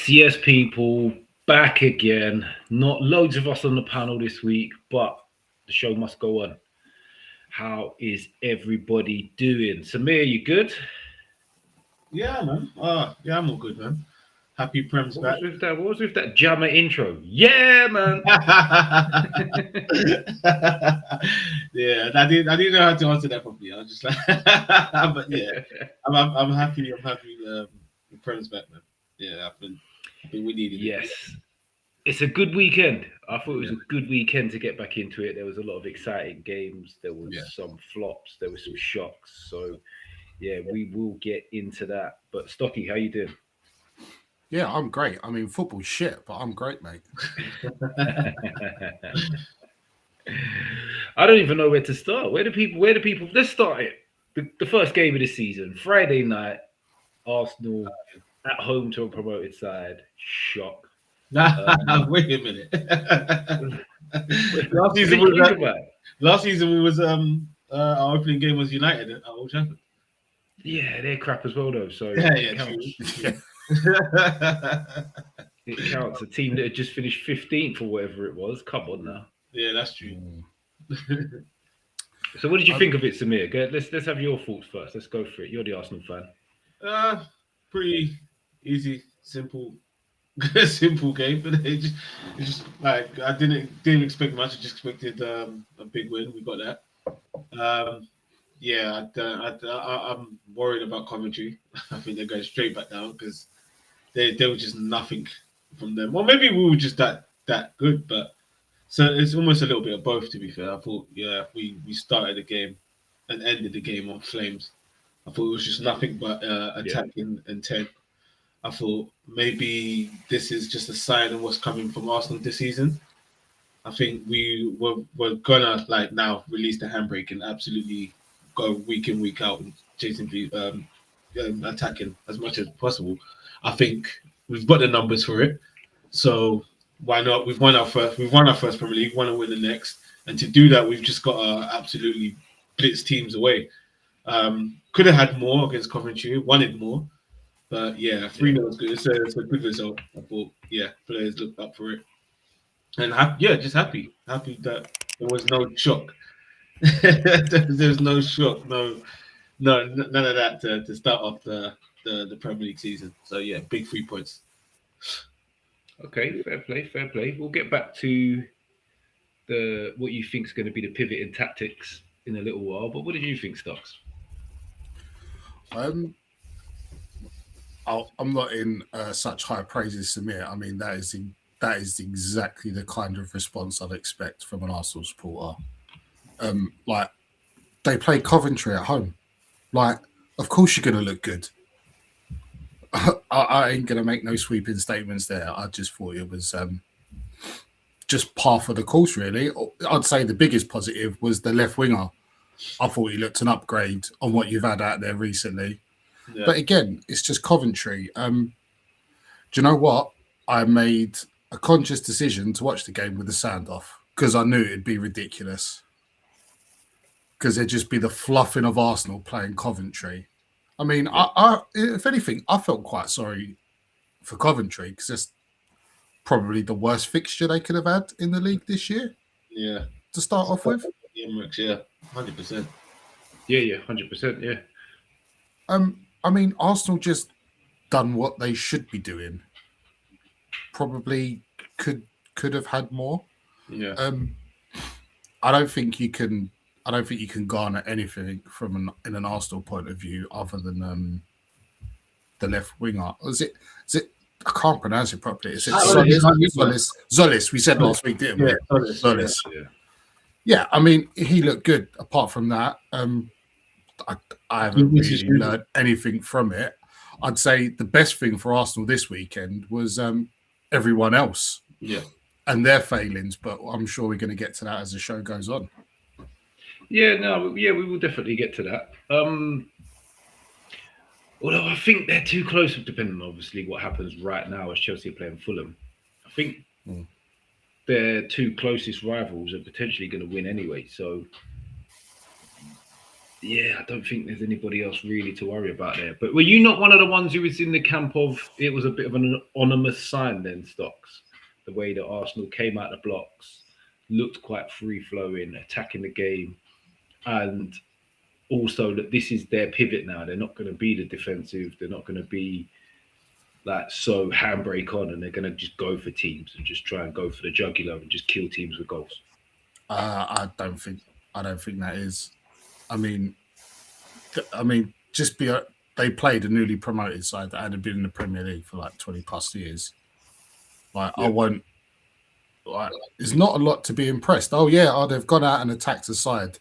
Yes, people, back again. Not loads of us on the panel this week, but the show must go on. How is everybody doing? Samir, you good? Yeah, man. Yeah, I'm all good, man. Happy Prem's What back. what was with that jammer intro? Yeah, man. Yeah, I didn't know how to answer that properly. I was just like, but yeah, I'm happy. I'm happy. Prem's back, man. Yeah, I think we needed it. Yes. It's a good weekend. I thought it was a good weekend to get back into it. There was a lot of exciting games. There was some flops. There was some shocks. So, yeah, we will get into that. But Stocky, how you doing? Yeah, I'm great. I mean, football's shit, but I'm great, mate. I don't even know where to start. Where do people? Let's start it. The first game of the season, Friday night, Arsenal at home to a promoted side. Shock. Wait a minute. Last season we was our opening game was United at Old Trafford. Yeah, they're crap as well though. So it counts. A team that had just finished 15th or whatever it was. Come on now. Yeah, that's true. So what did you think of it, Samir? Let's have your thoughts first. Let's go for it. You're the Arsenal fan. Pretty easy, simple game, but it's just like I didn't expect much. I just expected a big win. We got that. I'm worried about Coventry. I think they're going straight back down because there was just nothing from them. Well, maybe we were just that good, but so it's almost a little bit of both. To be fair, I thought we started the game and ended the game on flames. I thought it was just nothing but attacking intent. I thought maybe this is just a sign of what's coming from Arsenal this season. I think we're gonna now release the handbrake and absolutely go week in, week out and chasing, attacking as much as possible. I think we've got the numbers for it, so why not? We've won our first Premier League, want to win the next, and to do that, we've just got to absolutely blitz teams away. Could have had more against Coventry, wanted more. But yeah, 3-0 is good. It's a good result. I thought, players looked up for it, and just happy that there was no shock. There's no shock, no, none of that to start off the Premier League season. So yeah, big 3 points. Okay, fair play. We'll get back to what you think is going to be the pivot in tactics in a little while. But what did you think, Stocks? I'm not in such high praise as Samir. I mean, that is exactly the kind of response I'd expect from an Arsenal supporter. They play Coventry at home. Of course you're going to look good. I ain't going to make no sweeping statements there. I just thought it was just par for the course, really. I'd say the biggest positive was the left winger. I thought he looked an upgrade on what you've had out there recently. Yeah. But again, it's just Coventry. Do you know what? I made a conscious decision to watch the game with the sound off because I knew it'd be ridiculous. Because it'd just be the fluffing of Arsenal playing Coventry. I mean, I if anything, I felt quite sorry for Coventry because it's probably the worst fixture they could have had in the league this year. Yeah. To start off with. Yeah, 100%. Yeah, 100%. Yeah. I mean, Arsenal just done what they should be doing. Probably could have had more. Yeah. I don't think you can garner anything from in an Arsenal point of view other than the left winger. Is it I can't pronounce it properly. Is it Zolis? We said last week, didn't we? Zolis. Yeah, I mean, he looked good. Apart from that, I haven't really learned anything from it. I'd say the best thing for Arsenal this weekend was everyone else, and their failings. But I'm sure we're going to get to that as the show goes on. We will definitely get to that. Although I think they're too close, depending on obviously what happens right now as Chelsea are playing Fulham. I think their two closest rivals are potentially going to win anyway. So, yeah, I don't think there's anybody else really to worry about there. But were you not one of the ones who was in the camp of it was a bit of an anonymous sign then, Stocks? The way that Arsenal came out the blocks, looked quite free-flowing, attacking the game, and also that this is their pivot now. They're not going to be the defensive. They're not going to be like so handbrake on, and they're going to just go for teams and just try and go for the jugular and just kill teams with goals. I don't think that is. I mean, they played a newly promoted side that hadn't been in the Premier League for like 20 plus years. Like I won't. Like, there's not a lot to be impressed. They've gone out and attacked a side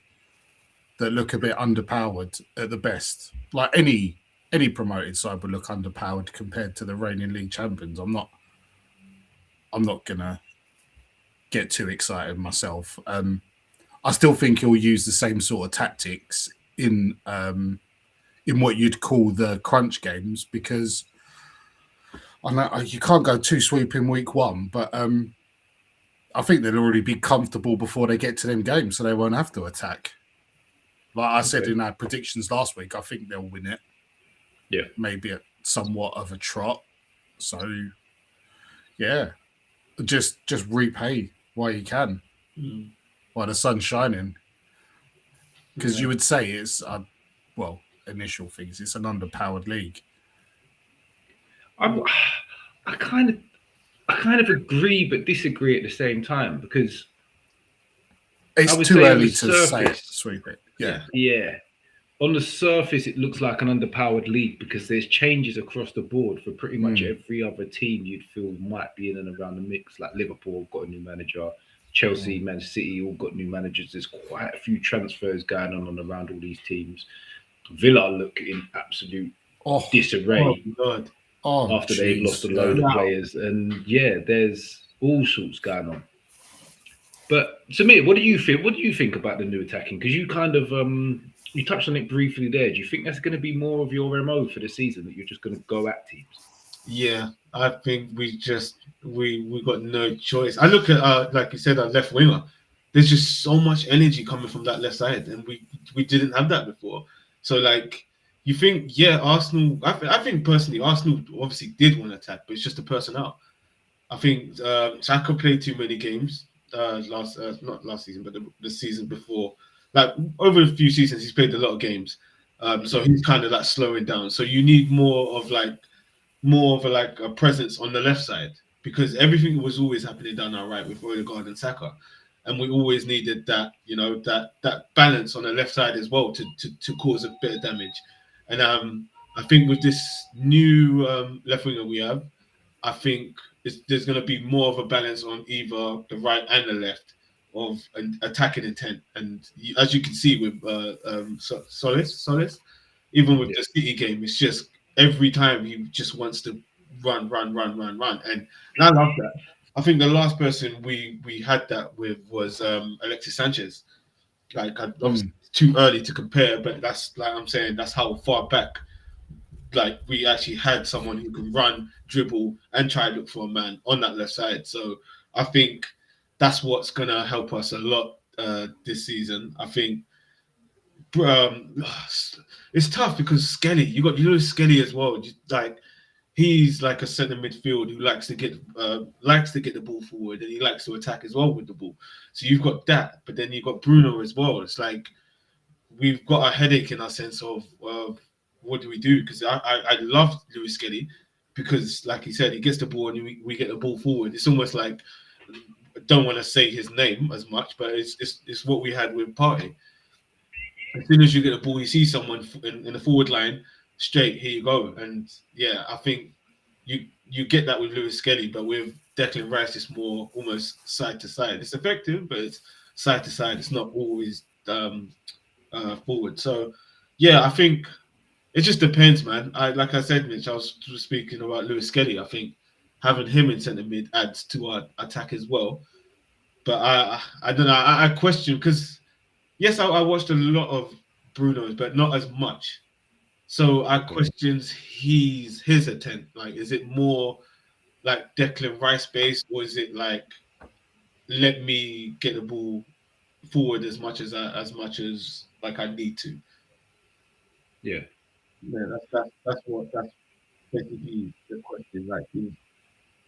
that look a bit underpowered at the best. Like any promoted side would look underpowered compared to the reigning league champions. I'm not gonna get too excited myself. I still think he'll use the same sort of tactics in what you'd call the crunch games, because I know you can't go too sweeping week one, but I think they'll already be comfortable before they get to them games, so they won't have to attack. Like I said in our predictions last week, I think they'll win it. Yeah. Maybe at somewhat of a trot. So, yeah. Just repay while you can. While the sun's shining. Because you would say it's, initial things, it's an underpowered league. I kind of agree but disagree at the same time, because it's too early to say sweep it. Yeah. On the surface, it looks like an underpowered league because there's changes across the board for pretty much every other team you'd feel might be in and around the mix. Like Liverpool got a new manager, Chelsea, Man City all got new managers. There's quite a few transfers going on and around all these teams. Villa look in absolute disarray after they've lost a load of players. And there's all sorts going on. But Samir, what do you think? What do you think about the new attacking? Because you kind of you touched on it briefly there. Do you think that's going to be more of your MO for the season, that you're just going to go at teams? Yeah, I think we got no choice. I look at like you said, our left winger. There's just so much energy coming from that left side, and we didn't have that before. So like, you think Arsenal? I think personally, Arsenal obviously did want to attack, but it's just the personnel. I think Saka played too many games. Not last season, but the season before. Like over a few seasons, he's played a lot of games, so he's kind of like slowing down. So you need more of a presence on the left side, because everything was always happening down our right with Odegaard and Saka, and we always needed that that balance on the left side as well to cause a bit of damage. And I think with this new left winger we have, I think there's going to be more of a balance on either the right and the left of an attacking intent. And as you can see with Solis, even with the City game, it's just every time he just wants to run. And I love that. I think the last person we had that with was Alexis Sanchez. Like, obviously it's too early to compare, but that's like I'm saying, that's how far back like we actually had someone who could run, dribble, and try to look for a man on that left side. So I think that's what's gonna help us a lot this season. I think it's tough because Skelly, you got Skelly as well. Like he's like a centre midfield who likes to get the ball forward, and he likes to attack as well with the ball. So you've got that, but then you've got Bruno as well. It's like we've got a headache in our sense of what do we do? Because I love Lewis Skelly because, like he said, he gets the ball and we get the ball forward. It's almost like, I don't want to say his name as much, but it's what we had with Partey. As soon as you get the ball, you see someone in the forward line, straight, here you go. And yeah, I think you get that with Lewis Skelly, but with Declan Rice, it's more almost side to side. It's effective, but it's side to side. It's not always forward. So, yeah, I think it just depends, man. Like I said, Mitch, I was speaking about Lewis Skelly. I think having him in centre mid adds to our attack as well. But I don't know. I question because yes, I watched a lot of Bruno's, but not as much. So I questions his attempt. Like, is it more like Declan Rice based, or is it like let me get the ball forward as much as like I need to? Yeah. That's basically the question. Like,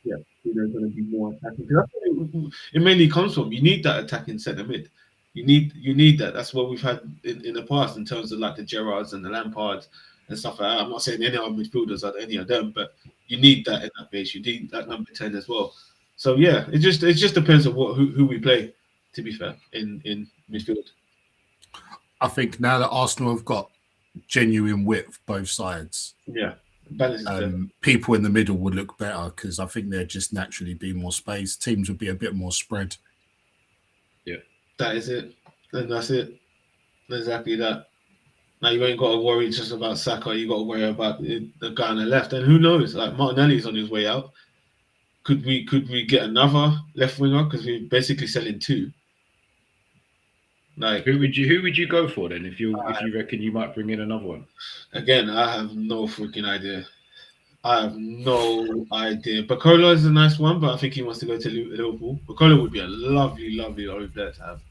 yeah, there's going to be more attacking. That's what it mainly comes from. You need that attacking centre mid. You need that. That's what we've had in the past in terms of like the Gerrards and the Lampards and stuff like that. I'm not saying any of our midfielders are any of them, but you need that in that base. You need that number 10 as well. So yeah, it just depends on who we play. To be fair, in midfield. I think now that Arsenal have got genuine width both sides, yeah, people in the middle would look better because I think there'd just naturally be more space. Teams would be a bit more spread. Yeah, that is it, and that's it. Exactly that. Now you ain't got to worry just about Saka. You got to worry about the guy on the left, and who knows? Like Martinelli's on his way out. Could we get another left winger? Because we're basically selling two. Like who would you go for then if you reckon you might bring in another one? Again, I have no freaking idea. I have no idea. Bacola is a nice one, but I think he wants to go to Liverpool. Bacola would be a lovely old player to have.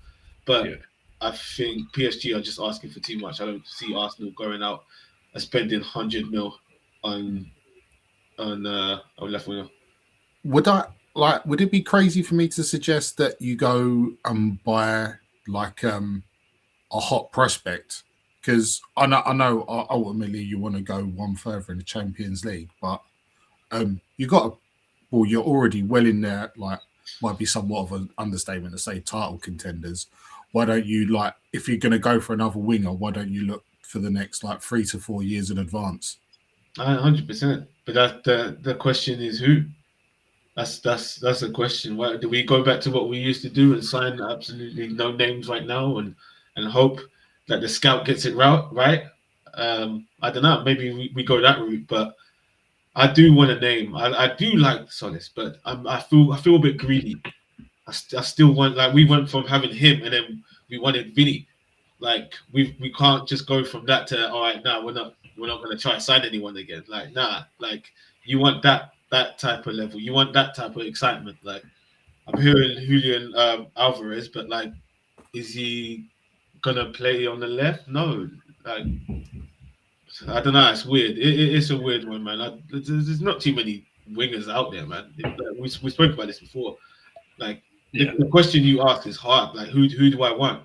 But yeah. I think PSG are just asking for too much. I don't see Arsenal going out and spending 100 mil on left winger. Would it be crazy for me to suggest that you go and buy like a hot prospect? Because I know ultimately you want to go one further in the Champions League, but you're already well in there. Like, might be somewhat of an understatement to say title contenders. Why don't you, like, if you're going to go for another winger, why don't you look for the next like 3 to 4 years in advance? 100%. But the question is who. That's the question. Why do we go back to what we used to do and sign absolutely no names right now and hope that the scout gets it right? I don't know. Maybe we go that route, but I do want a name. I do like Solis, but I feel a bit greedy. I still want, like, we went from having him and then we wanted Vinny. Like we can't just go from that to all right. Now we're not going to try and sign anyone again. Like nah. Like you want that type of level. You want that type of excitement. Like I'm hearing Julian Alvarez, but like, is he gonna play on the left? No. Like I don't know. It's weird. It's a weird one, man. There's not too many wingers out there, man. We spoke about this before. Like the question you ask is hard. Like who do I want?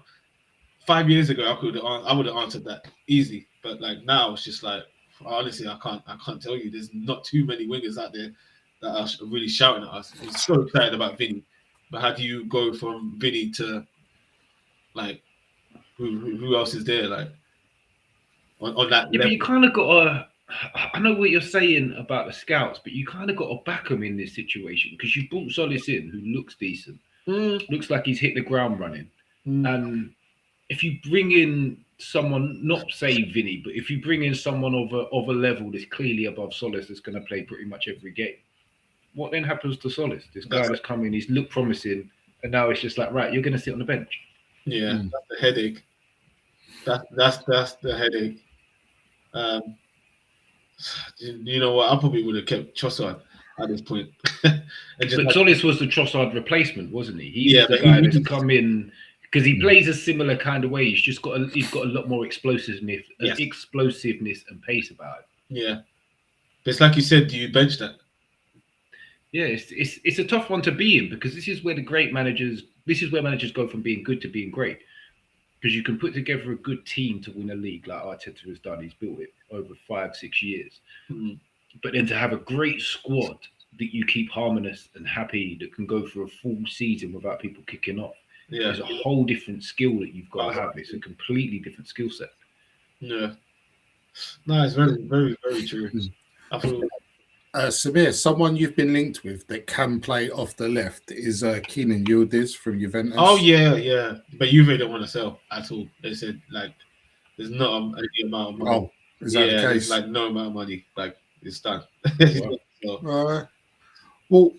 5 years ago, I would have answered that easy, but like now it's just like honestly, I can't tell you. There's not too many wingers out there that are really shouting at us. I'm so excited about Vinny, but how do you go from Vinny to like who else is there like on that? Yeah, level? But you kind of got to. I know what you're saying about the scouts, but you kind of got to back them in this situation because you brought Solis in, who looks decent, looks like he's hit the ground running, and if you bring in someone, not say Vinny, but if you bring in someone of a level that's clearly above Solis, that's going to play pretty much every game, what then happens to Solis? This guy that's come in, he's looked promising, and now it's just like, right, you're going to sit on the bench. Yeah, that's the headache. That's the headache. You know what? I probably would have kept Trossard at this point. But Solis was the Trossard replacement, wasn't he? He's the guy that's come in. Because he plays a similar kind of way. He's got a lot more explosiveness and pace about it. Yeah, but it's like you said. Do you bench that? Yeah, it's a tough one to be in because this is where managers go from being good to being great. Because you can put together a good team to win a league like Arteta has done. He's built it over 5-6 years. But then to have a great squad that you keep harmonious and happy that can go for a full season without people kicking off. Yeah. There's a whole different skill that you've got to have. It's a completely different skill set. Yeah. No, it's very, very, very true. I feel Samir, someone you've been linked with that can play off the left is Kenan Yildiz from Juventus. Oh yeah. But Juve don't want to sell at all. They said like there's not any amount of money. Oh, is that the case? There's like no amount of money. Like it's done. Wow. Well,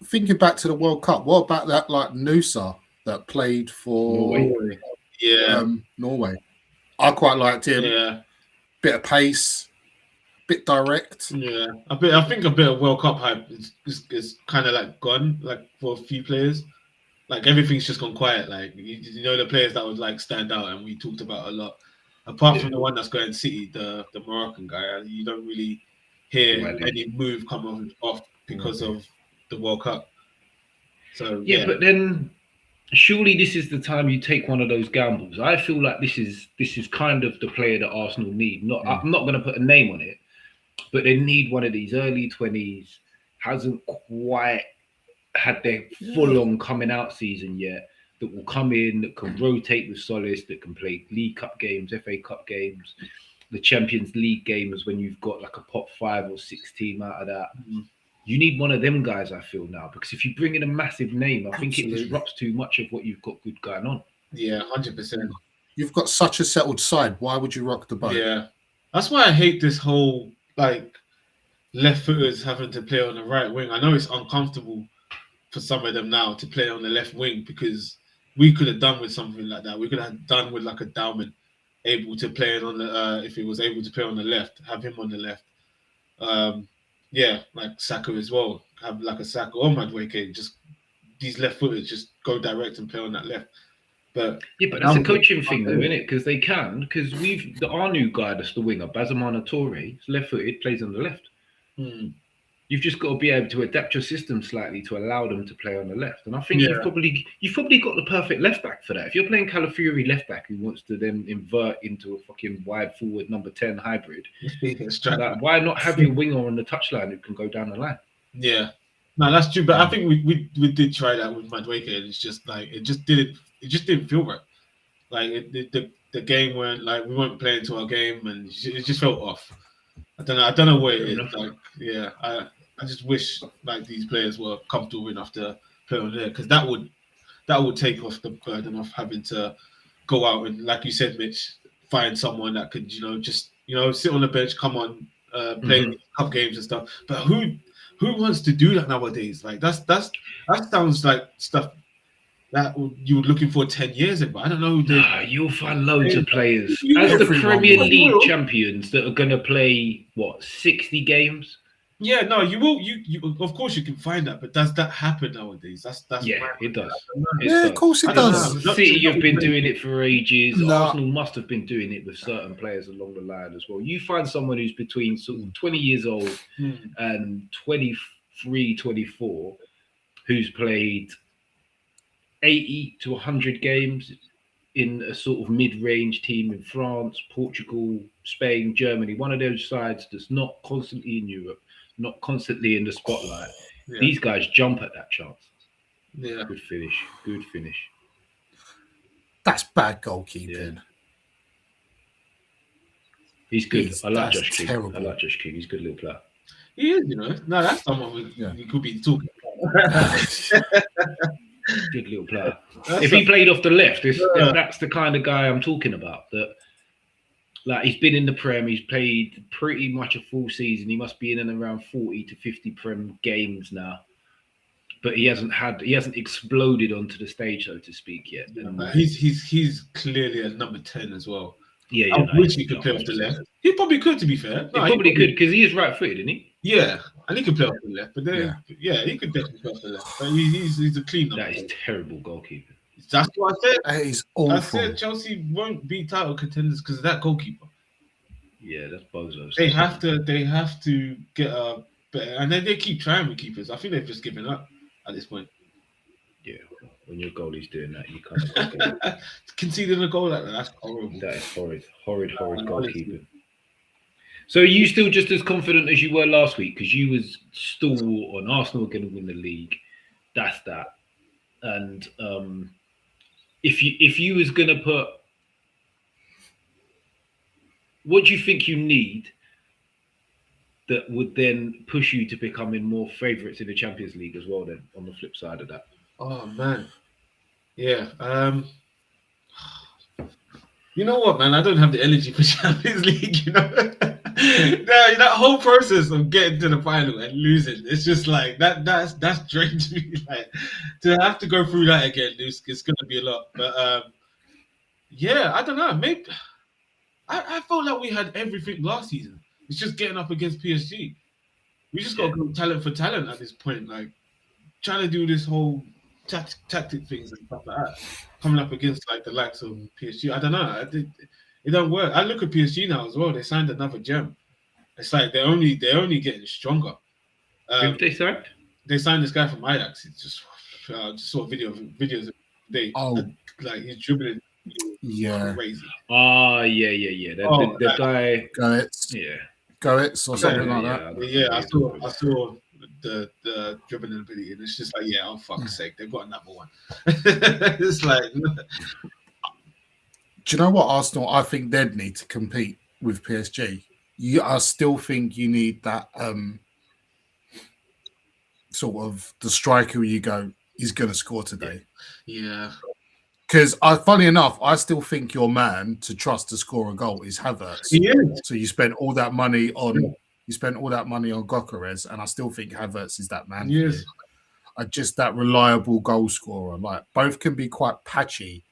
thinking back to the World Cup, what about that like Nusa that played for Norway? Norway. I quite liked him. Yeah. Bit of pace, bit direct. Yeah. I think a bit of World Cup hype is kind of like gone, like for a few players. Like everything's just gone quiet. Like you know the players that would like stand out and we talked about a lot. Apart from the one that's going City, the Moroccan guy, you don't really hear any move come off because of the World Cup. So yeah, but then surely this is the time you take one of those gambles. I feel like this is kind of the player that Arsenal need. I'm not going to put a name on it, but they need one of these early 20s, hasn't quite had their full-on coming out season yet, that will come in, that can rotate with Solis, that can play League Cup games, FA Cup games, the Champions League games when you've got like a pot 5 or 6 team out of that. You need one of them guys, I feel now, because if you bring in a massive name, I think it disrupts too much of what you've got good going on. Yeah, 100%. You've got such a settled side. Why would you rock the boat? Yeah, that's why I hate this whole like left footers having to play on the right wing. I know it's uncomfortable for some of them now to play on the left wing because we could have done with something like that. We could have done with like a Dauman able to play on the if he was able to play on the left, have him on the left. Like Saka as well. Have like a Saka or Madueke, just these left footers just go direct and play on that left. But that's a coaching thing though, isn't it? Because they can, because our new guy that's the winger, Bazamana Toure, is left-footed, plays on the left. You've just got to be able to adapt your system slightly to allow them to play on the left. And I think you've probably got the perfect left back for that. If you're playing Calafiori left back who wants to then invert into a fucking wide forward number 10 hybrid, like, why not have your winger on the touchline who can go down the line? Yeah, no, that's true. But I think we did try that with Madueke, and it's just like it just didn't feel right. Like the game weren't like we weren't playing to our game, and it just felt off. I don't know what it is. Like, yeah, I just wish like these players were comfortable enough to play on there, because that would take off the burden of having to go out and, like you said, Mitch, find someone that could just sit on the bench, come on, play cup games and stuff. But who wants to do that nowadays? Like that sounds like stuff that you were looking for 10 years ago. I don't know. You'll find loads of players as the Premier League champions that are going to play 60 games. Yeah, no, you will. You of course you can find that, but does that happen nowadays? That's it does. Of course it does. City, you've been doing it for ages. No. Arsenal must have been doing it with certain players along the line as well. You find someone who's between sort of 20 years old and 23, 24, who's played 80 to 100 games in a sort of mid-range team in France, Portugal, Spain, Germany, one of those sides that's not constantly in Europe, not constantly in the spotlight. Yeah. These guys jump at that chance. Yeah. Good finish. That's bad goalkeeping. Yeah. He's good. I like Josh King. He's a good little player. He is, No, that's someone we could be talking about. Good little player. If he played off the left, that's the kind of guy I'm talking about. That, like, he's been in the Prem, he's played pretty much a full season. He must be in and around 40 to 50 Prem games now, but he hasn't exploded onto the stage, so to speak, yet. And, he's clearly a number 10 as well. Yeah, I wish he could play off the left. He probably could, to be fair. He probably could, because he is right-footed, isn't he? Yeah, and he could play off the left, but then he could definitely play off the left. But he's a clean number. That is terrible goalkeeping. That's what I said. That is awful. I said Chelsea won't be title contenders because of that goalkeeper. Yeah, that's bozo. They have to get a better, and then they keep trying with keepers. I think they've just given up at this point. Yeah, when your goalie's doing that, you can't conceding a goal like that. That's horrible. That is horrid goalkeeping. So are you still just as confident as you were last week? Because you was stalwart on Arsenal going to win the league. That's that. And if you was going to put, what do you think you need that would then push you to becoming more favourites in the Champions League as well. Then on the flip side of that, Oh man, yeah. You know what, man? I don't have the energy for Champions League. You know, no, that whole process of getting to the final and losing, it's just like that. That's drained me. Like to have to go through that again, it's going to be a lot. But yeah, I don't know. Maybe I felt like we had everything last season. It's just getting up against PSG. We just got to go talent for talent at this point. Like trying to do this whole tactic things and stuff like that, coming up against like the likes of PSG. I don't know. It don't work. I look at PSG now as well. They signed another gem. It's like they're only getting stronger. who they signed? They signed this guy from Ajax. It's just saw videos of today. Oh, Like he's dribbling. yeah. Crazy. Oh yeah. The guy. Goetz. Yeah. Goetz or something like that. Yeah, I saw the dribbling ability, and it's just like, yeah, oh fuck's sake, they've got another one. It's like, do you know what, Arsenal? I think they'd need to compete with PSG. I still think you need that sort of the striker you go, he's going to score today. yeah. Because, funny enough, I still think your man to trust to score a goal is Havertz. Yeah. So you spent all that money on Gyökeres, and I still think Havertz is that man. Yes. Just that reliable goal scorer. Like both can be quite patchy,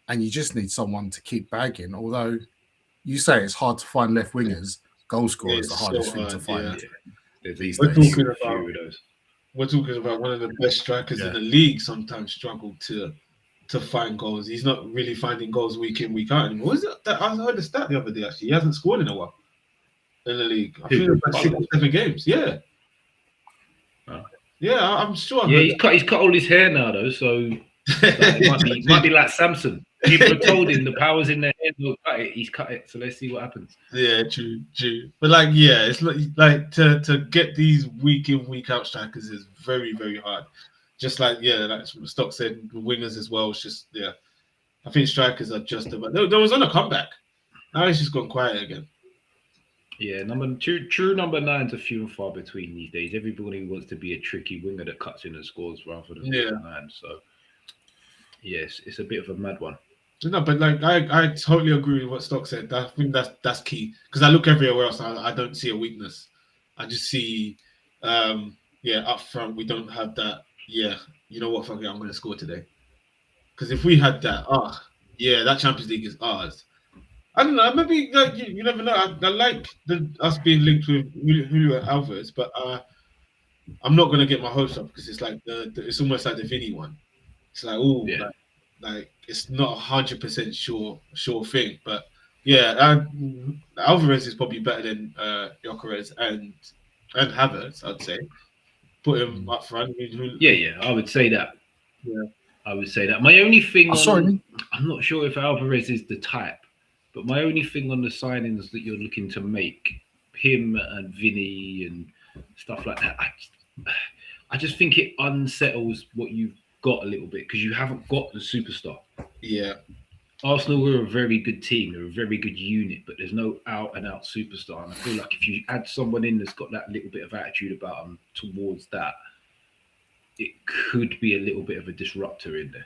and you just need someone to keep bagging. Although you say it's hard to find left wingers, goal scorer is the hardest thing to find. Yeah. We're talking about one of the best strikers in the league. Sometimes struggle to find goals. He's not really finding goals week in, week out anymore. What is it that I heard the stat the other day? Actually, he hasn't scored in a while in the league. I think it's like 6 or 7 games. Yeah. Yeah, I'm sure. He's cut all his hair now though, so it might be like Samson. People have told him the power's in their hair. He'll cut it. He's cut it. So let's see what happens. Yeah, true. But like, yeah, it's like to get these week in, week out strikers is very, very hard. Just like like Stock said, wingers as well. It's just I think strikers are just about. There was on a comeback. Now it's just gone quiet again. Yeah, true number 9s are few and far between these days. Everybody wants to be a tricky winger that cuts in and scores rather than number 9. So yes, it's a bit of a mad one. No, but like I totally agree with what Stock said. I think that's key because I look everywhere else. I don't see a weakness. I just see, up front we don't have that. Yeah, you know what? Fuck it, I'm going to score today. Because if we had that, that Champions League is ours. I don't know. Maybe like you never know. I like us being linked with Julio Alvarez, but I'm not going to get my hopes up because it's like it's almost like the Vinny one. It's like like it's not 100% sure thing, but Alvarez is probably better than Gyökeres and Havertz, I'd say. Put him up front. I would say that. Yeah, I would say that. My only thing I'm not sure if Alvarez is the type, but my only thing on the signings that you're looking to make, him and Vinny and stuff like that, I just think it unsettles what you've got a little bit because you haven't got the superstar. Yeah. Arsenal were a very good team. They're a very good unit, but there's no out-and-out superstar. And I feel like if you add someone in that's got that little bit of attitude about them towards that, it could be a little bit of a disruptor in there.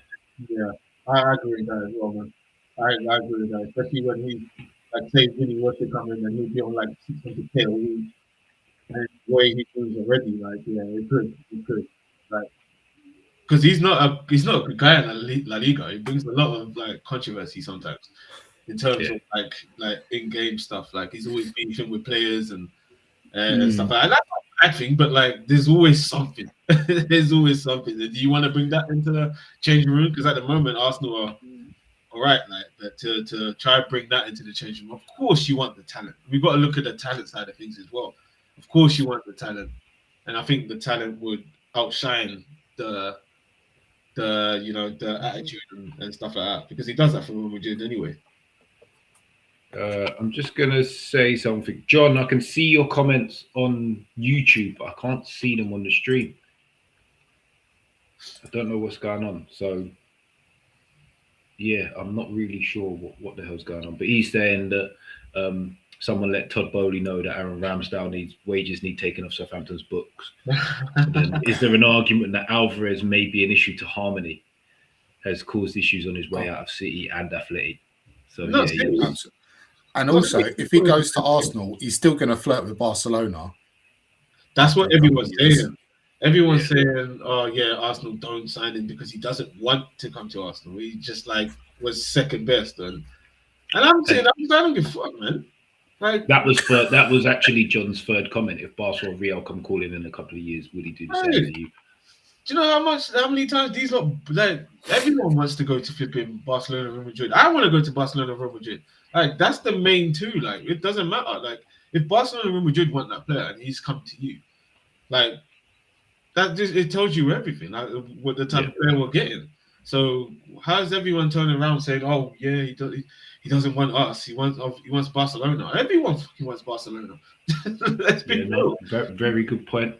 Yeah, I agree with that as well, man. I agree with that, especially when he, like, say, Vinny was to come in and he'd be on like 600K a week. And the way he moves already, like, it could. Like, because he's not a good guy in La Liga. He brings a lot of like controversy sometimes in terms of like in-game stuff. Like he's always beefing with players and stuff like that. That's not a bad thing, but like there's always something. There's always something. Do you want to bring that into the changing room? Because at the moment Arsenal are all right, like, but to try and bring that into the changing room, of course you want the talent. We've got to look at the talent side of things as well. Of course you want the talent, and I think the talent would outshine the attitude and stuff like that, because he does that for Real Madrid anyway. I'm just gonna say something, John. I can see your comments on YouTube, but I can't see them on the stream. I don't know what's going on, so I'm not really sure what the hell's going on. But he's saying that someone let Todd Bowley know that Aaron Ramsdale wages need taken off Southampton's books. Then, is there an argument that Alvarez may be an issue to harmony, has caused issues on his way out of City and Athletic? So No, yeah, and also if he goes to Arsenal, he's still going to flirt with Barcelona. That's what everyone's saying. Everyone's Yeah. saying, "Oh yeah, Arsenal don't sign him because he doesn't want to come to Arsenal. He just like was second best." And I'm saying, I don't give a fuck, man. Like that was actually John's third comment. If Barcelona or Real come calling in a couple of years, will he do the same to you? Do you know how many times these lot, like, everyone wants to go to flipping Barcelona and Real Madrid. I want to go to Barcelona and Real Madrid. Like, that's the main two. Like, it doesn't matter. Like, if Barcelona and Real Madrid want that player and he's come to you, like, that just, it tells you everything, like, what the type of player we're getting. So how's everyone turning around saying, "Oh yeah, he doesn't want us. He wants Barcelona." Everyone fucking wants Barcelona. Let's be real. Very good point.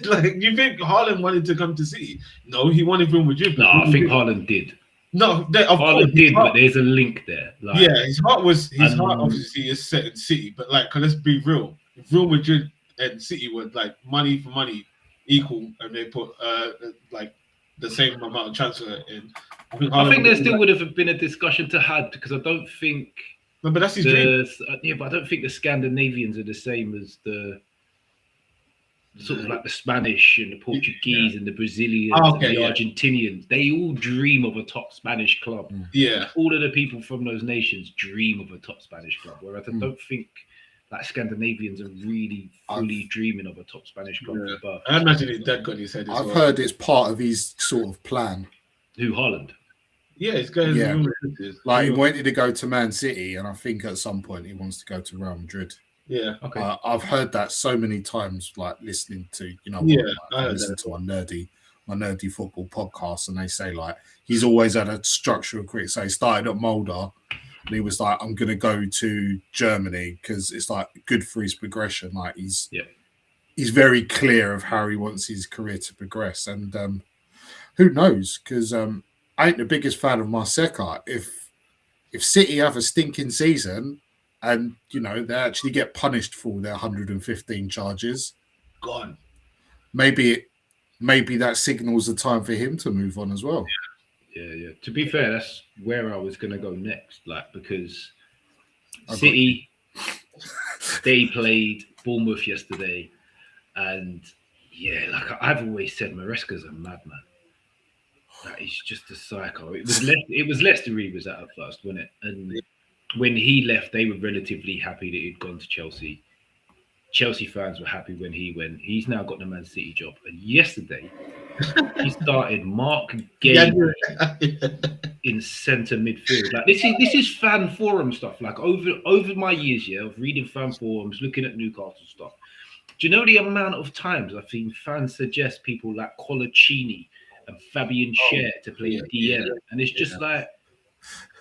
Like, you think Haaland wanted to come to City? No, he wanted Real Madrid. No, I think Haaland did. No, Haaland did, but there's a link there. Like, yeah, his heart obviously is set in City, but like, let's be real. If Real Madrid and City were like money for money equal, and they put like the same amount of transfer in, I think there still would have been a discussion to have, because I don't think. No, but that's his dream. Yeah, but I don't think the Scandinavians are the same as the sort of like the Spanish and the Portuguese and the Brazilians and the Argentinians. They all dream of a top Spanish club. Yeah, all of the people from those nations dream of a top Spanish club. Whereas I don't think like Scandinavians are really fully dreaming of a top Spanish club. Yeah. But I imagine his dad got his head. I've heard it's part of his sort of plan. Who, Haaland? Yeah, it's going. Yeah, like he wanted to go to Man City, and I think at some point he wants to go to Real Madrid. Yeah, okay. I've heard that so many times, like listening to I listen to my nerdy football podcast, and they say like he's always had a structural career. So he started at Mulder, and he was like, "I'm going to go to Germany because it's like good for his progression." Like he's very clear of how he wants his career to progress, and who knows? Because I ain't the biggest fan of Marseca. If City have a stinking season and they actually get punished for their 115 charges, gone. Maybe that signals the time for him to move on as well. Yeah. To be fair, that's where I was going to go next. Like, because City, they played Bournemouth yesterday, and like I've always said, Maresca's a madman. Like, he's just a psycho. It was Leicester he was at first, wasn't it? And when he left, they were relatively happy that he'd gone to Chelsea. Chelsea fans were happy when he went. He's now got the Man City job. And yesterday, he started Mark Gay in centre midfield. Like, this is fan forum stuff. Like, over my years of reading fan forums, looking at Newcastle stuff. Do you know the amount of times I've seen fans suggest people like Colaccini and Fabian Schär to play DM? And it's just like,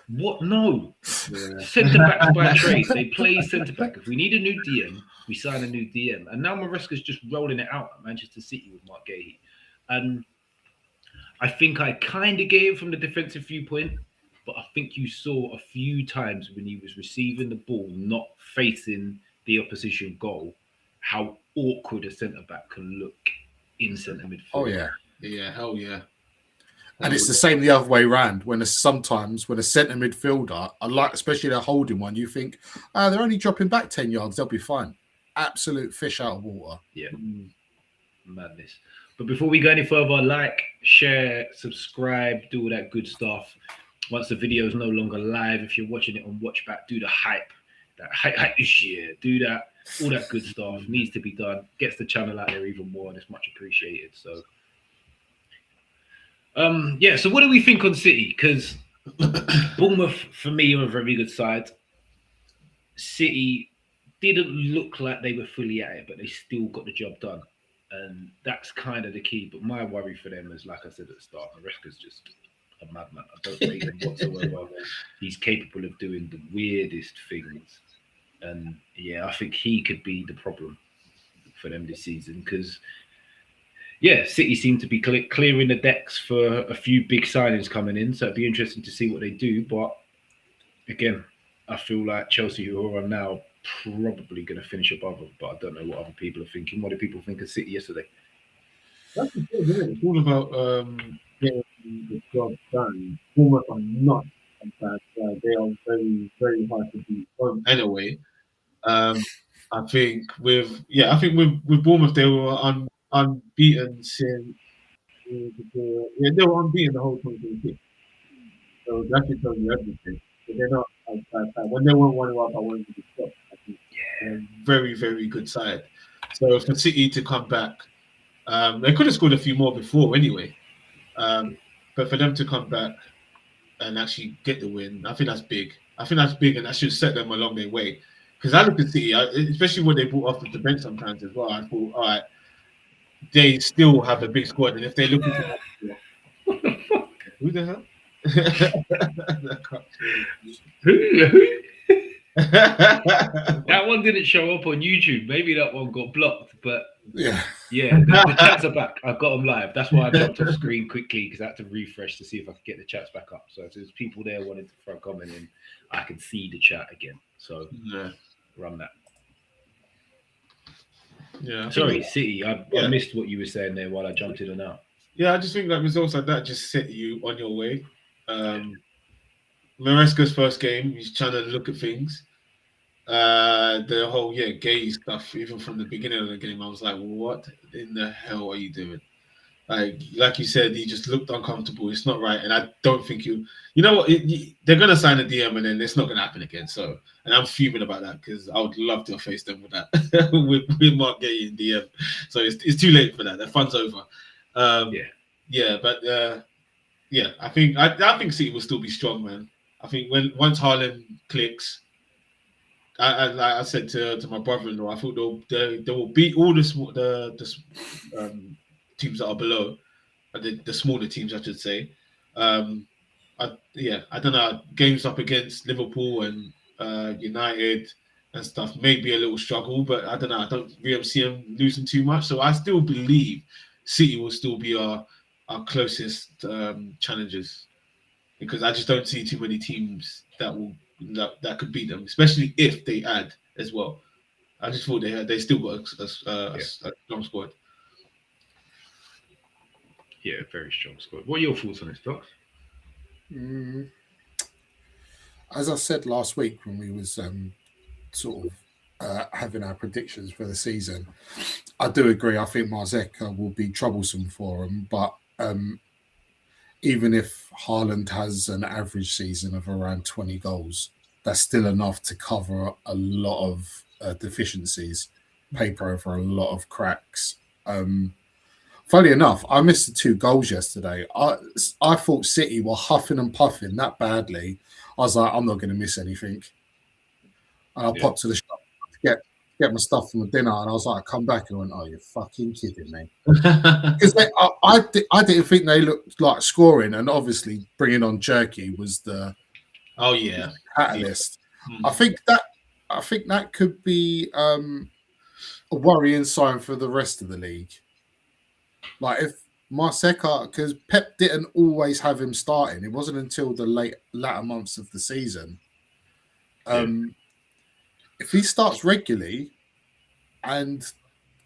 what? No. Centre backs by trade. They play centre back. If we need a new DM, we sign a new DM. And now Maresca's just rolling it out at Manchester City with Mark Gahey. And I think I kind of get it from the defensive viewpoint, but I think you saw a few times when he was receiving the ball, not facing the opposition goal, how awkward a centre back can look in centre midfield. Oh yeah. Yeah, hell yeah. And it's the same the other way around. Sometimes when a centre midfielder, especially their holding one, you think, they're only dropping back 10 yards, they'll be fine. Absolute fish out of water. Yeah. Madness. But before we go any further, like, share, subscribe, do all that good stuff. Once the video is no longer live, if you're watching it on Watchback, do the hype. That hype this year. Do that. All that good stuff needs to be done. Gets the channel out there even more, and it's much appreciated. So, so what do we think on City? Because Bournemouth, for me, are a very good side. City didn't look like they were fully at it, but they still got the job done. And that's kind of the key. But my worry for them is, like I said at the start, Maresca's just a madman. I don't rate him whatsoever. He's capable of doing the weirdest things. And I think he could be the problem for them this season, because City seem to be clearing the decks for a few big signings coming in, so it'd be interesting to see what they do. But again, I feel like Chelsea, who are now probably going to finish above them, but I don't know what other people are thinking. What do people think of City yesterday? That's the thing, isn't it? It's all about getting the job done. Bournemouth are not a bad side. They are very, very hard to beat. Anyway, I think with Bournemouth they were unbeaten since they were unbeaten the whole 2026. So that should tell you everything. So they're not a bad side. When they went 1-0 up, I wanted to be shocked. I think they're a very, very good side. So for City to come back, they could have scored a few more before anyway. But for them to come back and actually get the win, I think that's big. And that should set them along their way. Because I look at City, especially when they brought off the bench sometimes as well, I thought, all right, they still have a big squad. And if they're looking to who the hell? That one didn't show up on YouTube. Maybe that one got blocked, but yeah, the chats are back. I've got them live. That's why I jumped off screen quickly because I had to refresh to see if I could get the chats back up. So if there's people there wanting to throw a comment in, I can see the chat again. So run that. Yeah. Sorry, City. I missed what you were saying there while I jumped in and out. Yeah, I just think that results like that just set you on your way. Maresca's first game, he's trying to look at things. The whole gay stuff, even from the beginning of the game, I was like, what in the hell are you doing? Like you said, he just looked uncomfortable. It's not right, and I don't think you know what? They're gonna sign a DM, and then it's not gonna happen again. So, and I'm fuming about that because I would love to face them with that with Mark Gay in DM. So it's too late for that. That fun's over. I think City will still be strong, man. I think once Haaland clicks, I said to my brother-in-law, I thought they will beat all the teams that are below, the smaller teams, I should say. I don't know. Games up against Liverpool and United and stuff may be a little struggle, but I don't know. I don't really see them losing too much, so I still believe City will still be our closest challengers, because I just don't see too many teams that could beat them, especially if they add as well. I just thought they still got a strong squad. Yeah, very strong squad. What are your thoughts on this, Doc? As I said last week when we was having our predictions for the season, I do agree. I think Marzeka will be troublesome for them, but even if Haaland has an average season of around 20 goals, that's still enough to cover a lot of deficiencies, paper over a lot of cracks. Funny enough, I missed the 2 goals yesterday. I thought City were huffing and puffing that badly. I was like, I'm not going to miss anything. And I popped to the shop to get my stuff from the dinner, and I was like, I come back and I went, oh, you're fucking kidding me. Because I didn't think they looked like scoring, and obviously bringing on Cherky was the catalyst. Yeah. I think that could be a worrying sign for the rest of the league. Like if Marzeka, because Pep didn't always have him starting. It wasn't until the latter months of the season. If he starts regularly and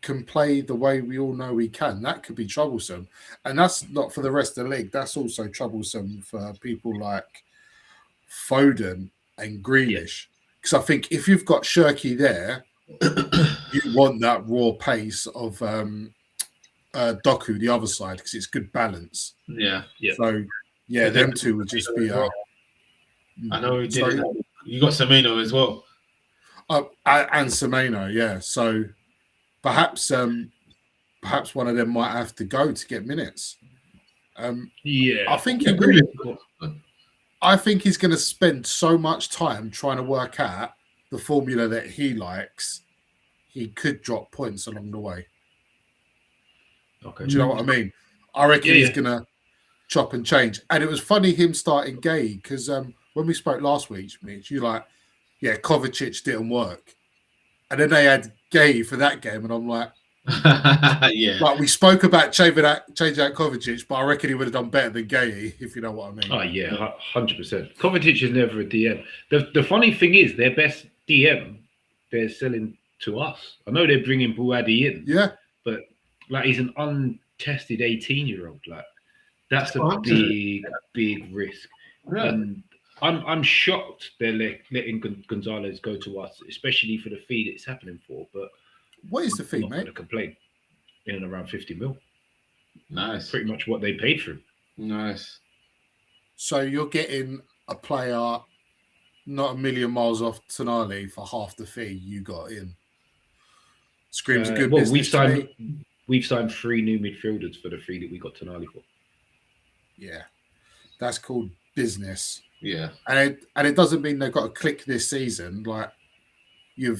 can play the way we all know he can, that could be troublesome. And that's not for the rest of the league. That's also troublesome for people like Foden and Grealish. Because I think if you've got Cherky there, you want that raw pace of Doku, the other side, because it's good balance. Yeah. So, them two would just be... I know you did. You got Semenyo as well. And Semenyo, yeah. So perhaps one of them might have to go to get minutes. I think he's going to spend so much time trying to work out the formula that he likes. He could drop points along the way. Okay. Do you know what I mean? I reckon he's going to chop and change. And it was funny him starting Gay, because when we spoke last week, Mitch, you like, Kovacic didn't work. And then they had Gay for that game, and I'm like, like we spoke about changing out Kovacic, but I reckon he would have done better than Gay, if you know what I mean. Oh, yeah, 100%. Kovacic is never a DM. The funny thing is, their best DM they're selling to us. I know they're bringing Buadi in, Yeah, but like he's an untested 18-year-old. Like that's a Oh, big risk. Yeah. And I'm shocked they're letting Gonzalez go to us, especially for the fee that it's happening for. But what is the I'm fee, not going mate? to complain. In and around 50 mil, Nice. pretty much what they paid for him. Nice. So you're getting a player not a million miles off Tonali for half the fee you got in. Screams a good Well, business to me. we've signed 3 new midfielders for the fee that we got Tonali for. Yeah, that's called business. Yeah. And it doesn't mean they've got to click this season. Like you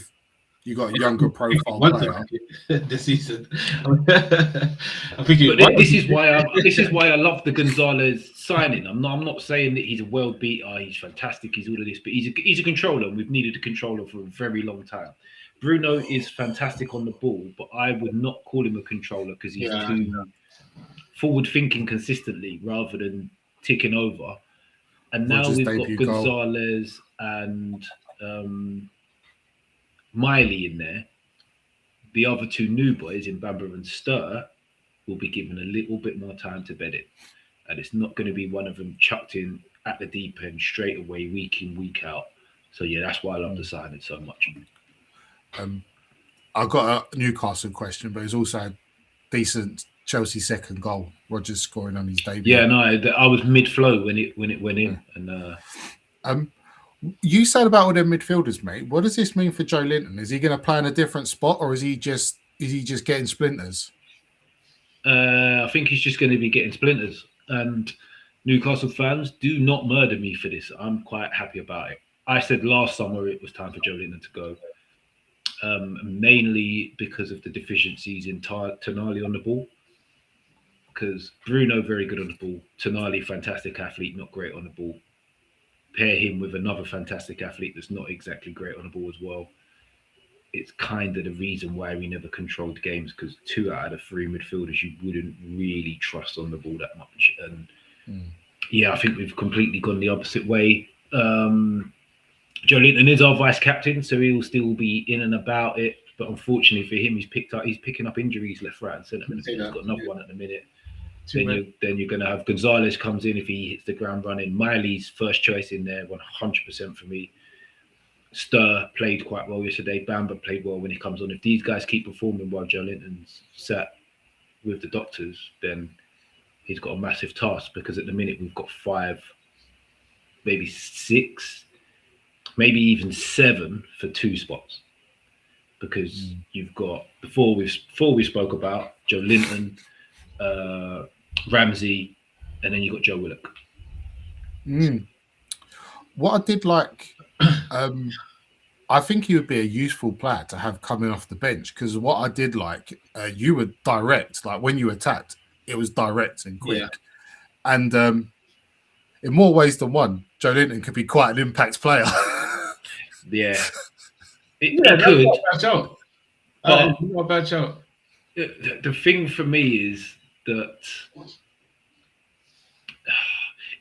got a younger profile player this season. I think But this is why I love the Gonzalez signing. I'm not saying that he's a world beater, he's fantastic, he's all of this, but he's a controller, and we've needed a controller for a very long time. Bruno is fantastic on the ball, but I would not call him a controller because he's too forward thinking consistently rather than ticking over. And now we've got Gonzalez and Miley in there. The other 2 new boys in Bamba and Stir will be given a little bit more time to bed it. And it's not going to be one of them chucked in at the deep end straight away, week in, week out. So, yeah, that's why I love the signing so much. I've got a Newcastle question, but it's also a decent Chelsea second goal. Rodgers scoring on his debut. Yeah, no, I was mid-flow when it went in. And you said about all them midfielders, mate. What does this mean for Joe Linton? Is he going to play in a different spot, or is he just getting splinters? I think he's just going to be getting splinters. And Newcastle fans, do not murder me for this. I'm quite happy about it. I said last summer it was time for Joe Linton to go, mainly because of the deficiencies in Tonali on the ball. Because Bruno, very good on the ball. Tonali, fantastic athlete, not great on the ball. Pair him with another fantastic athlete that's not exactly great on the ball as well. It's kind of the reason why we never controlled games, because 2 out of the 3 midfielders you wouldn't really trust on the ball that much. And yeah, I think we've completely gone the opposite way. Joe Linton is our vice captain, so he'll still be in and about it. But unfortunately for him, he's picking up injuries left, right, and centre. He's got another one at the minute. Then you're going to have Gonzalez comes in if he hits the ground running. Miley's first choice in there, 100% for me. Stir played quite well yesterday. Bamba played well when he comes on. If these guys keep performing while Joe Linton's sat with the doctors, then he's got a massive task, because at the minute we've got 5, maybe 6, maybe even 7 for 2 spots. Because you've got before we spoke about Joe Linton, Ramsey, and then you got Joe Willock. What I did like, I think he would be a useful player to have coming off the bench, because what I did like, you were direct. Like when you attacked, it was direct and quick. Yeah. And in more ways than one, Joe Linton could be quite an impact player. Yeah. It could. Not a bad shout. The thing for me is that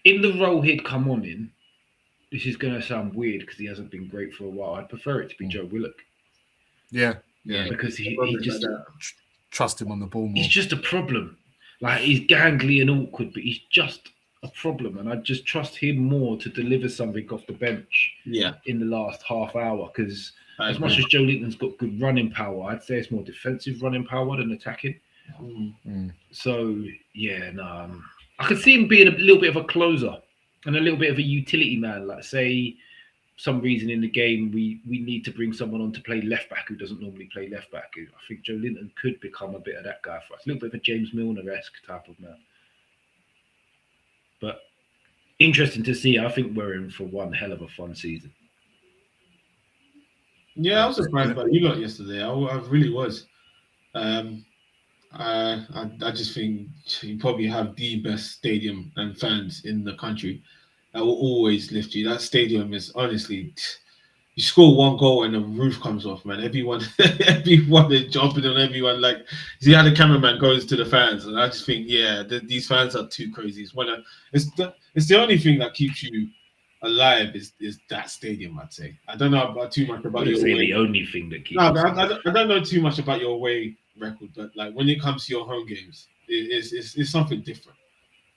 in the role he'd come on in, this is going to sound weird because he hasn't been great for a while. I'd prefer it to be Joe Willock. Yeah. Because he just trust him on the ball more. He's just a problem. Like, he's gangly and awkward, but he's just a problem. And I just trust him more to deliver something off the bench in the last half hour. Because as much as Joe Linton's got good running power, I'd say it's more defensive running power than attacking. So, I could see him being a little bit of a closer and a little bit of a utility man. Like, say, some reason in the game we need to bring someone on to play left back who doesn't normally play left back. I think Joe Linton could become a bit of that guy for us. A little bit of a James Milner-esque type of man. But interesting to see. I think we're in for one hell of a fun season. Yeah, I was surprised about you lot yesterday. I really was. I just think you probably have the best stadium and fans in the country that will always lift you. That stadium is honestly, you score one goal and the roof comes off, man. Everyone is jumping on everyone. Like, see how the cameraman goes to the fans, and I just think, these fans are too crazy. It's the only thing that keeps you alive is that stadium. I'd say. I don't know about too much about your say away. the only thing that keeps. No, I don't know too much about your away record, but like when it comes to your home games, it's something different.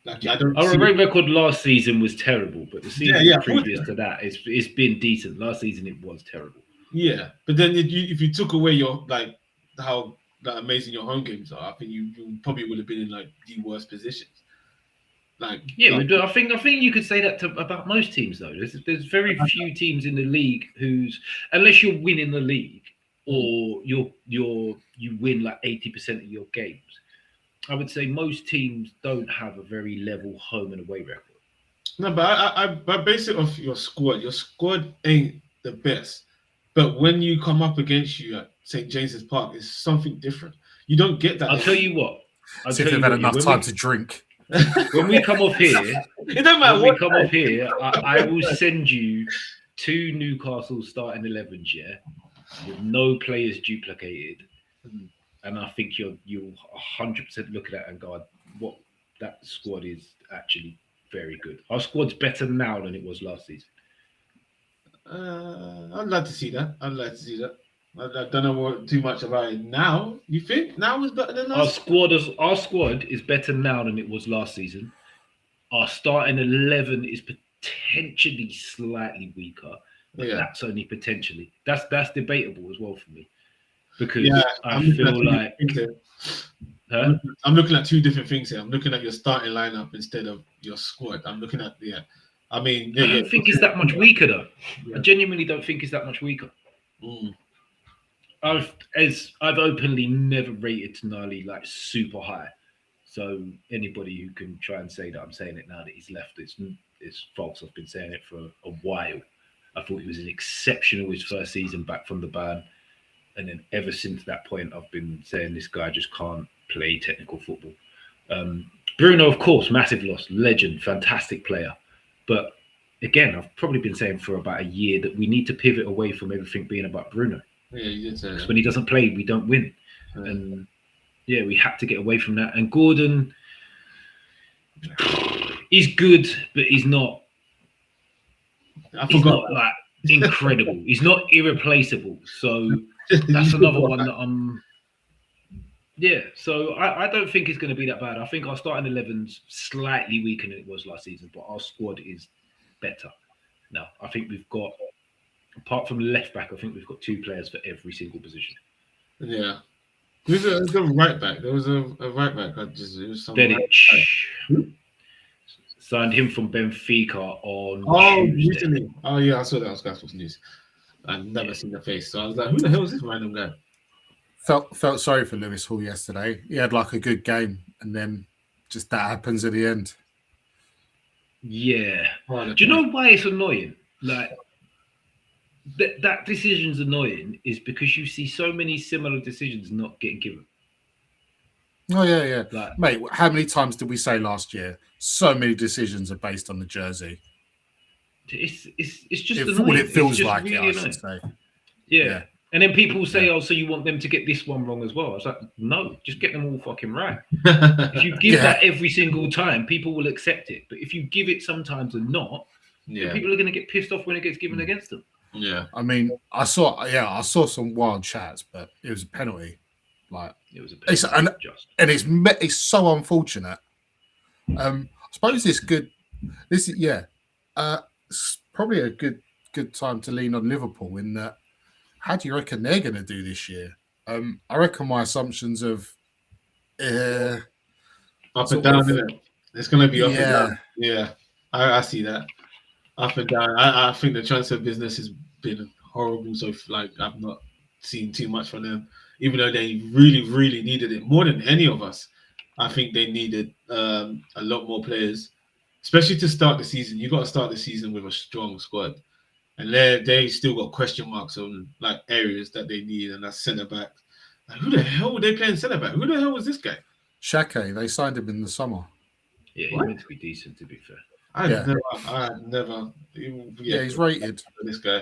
Like I don't. Our away record last season was terrible, but the season previous to that, it's been decent. Last season it was terrible. Yeah, but then if you took away your like how amazing your home games are, I think you probably would have been in like the worst positions. Like I think you could say that about most teams though. There's very few teams in the league unless you're winning the league or you win like 80% of your games. I would say most teams don't have a very level home and away record. No, but I base it off your squad. Your squad ain't the best, but when you come up against you at St. James's Park, it's something different. You don't get that. I'll tell you what. See if they've had enough time to drink. When we come off here, it don't matter when we come off here, I will send you 2 Newcastle starting 11s, with no players duplicated. And I think you'll 100% look at that and go, what that squad is actually very good. Our squad's better now than it was last season. I'd like to see that. I don't know too much about it now. You think now is better than last? Our squad is better now than it was last season. Our starting 11 is potentially slightly weaker, but that's only potentially. That's debatable as well for me. Because I feel like I'm looking at 2 different things here. I'm looking at your starting lineup instead of your squad. I'm looking at I mean, I don't think it's that much weaker though. I genuinely don't think it's that much weaker. I've openly never rated Tonali like super high. So anybody who can try and say that I'm saying it now that he's left, it's false. I've been saying it for a while. I thought he was an exceptional his first season back from the ban. And then ever since that point, I've been saying this guy just can't play technical football. Bruno, of course, massive loss, legend, fantastic player. But again, I've probably been saying for about a year that we need to pivot away from everything being about Bruno. Yeah, you did say that. Because when he doesn't play, we don't win. And we had to get away from that. And Gordon, he's good, but he's not. He's not like incredible. He's not irreplaceable. So that's another one that I'm. Yeah, so I don't think it's going to be that bad. I think our starting 11's slightly weaker than it was last season, but our squad is better now. I think we've got, apart from left back, I think we've got 2 players for every single position. Yeah. There's a right back. There was a right back. It was signed him from Benfica on Tuesday. Recently. Oh yeah, I saw that on Sky Sports News. I've never seen the face, so I was like, "Who the hell is this random guy?" Felt sorry for Lewis Hall yesterday. He had like a good game, and then just that happens at the end. Yeah. Do you know why it's annoying? Like that decision's annoying is because you see so many similar decisions not getting given. Oh yeah. Like, mate, how many times did we say last year? So many decisions are based on the jersey. It's just annoying. What it feels like really I should say. Yeah. And then people say, "Oh, so you want them to get this one wrong as well?" I was like, "No, just get them all fucking right." If you give that every single time, people will accept it. But if you give it sometimes and not, then people are going to get pissed off when it gets given against them. Yeah, I mean, I saw some wild chats, but it was a penalty. Like it was a penalty, and it's so unfortunate. I suppose it's good. It's probably a good time to lean on Liverpool in that. How do you reckon they're going to do this year? I reckon my assumptions of up and down, isn't it? It's going to be up and down. Yeah, I see that. Up and down. I think the transfer business has been horrible. So, like, I've not seen too much from them, even though they really, really needed it more than any of us. I think they needed a lot more players, especially to start the season. You got to start the season with a strong squad. And they still got question marks on like areas that they need, and that's centre back. Like, who the hell were they playing centre back? Who the hell was this guy? Shaqe. They signed him in the summer. Yeah, he's meant to be decent. To be fair, I never. Yeah, he's rated. This guy.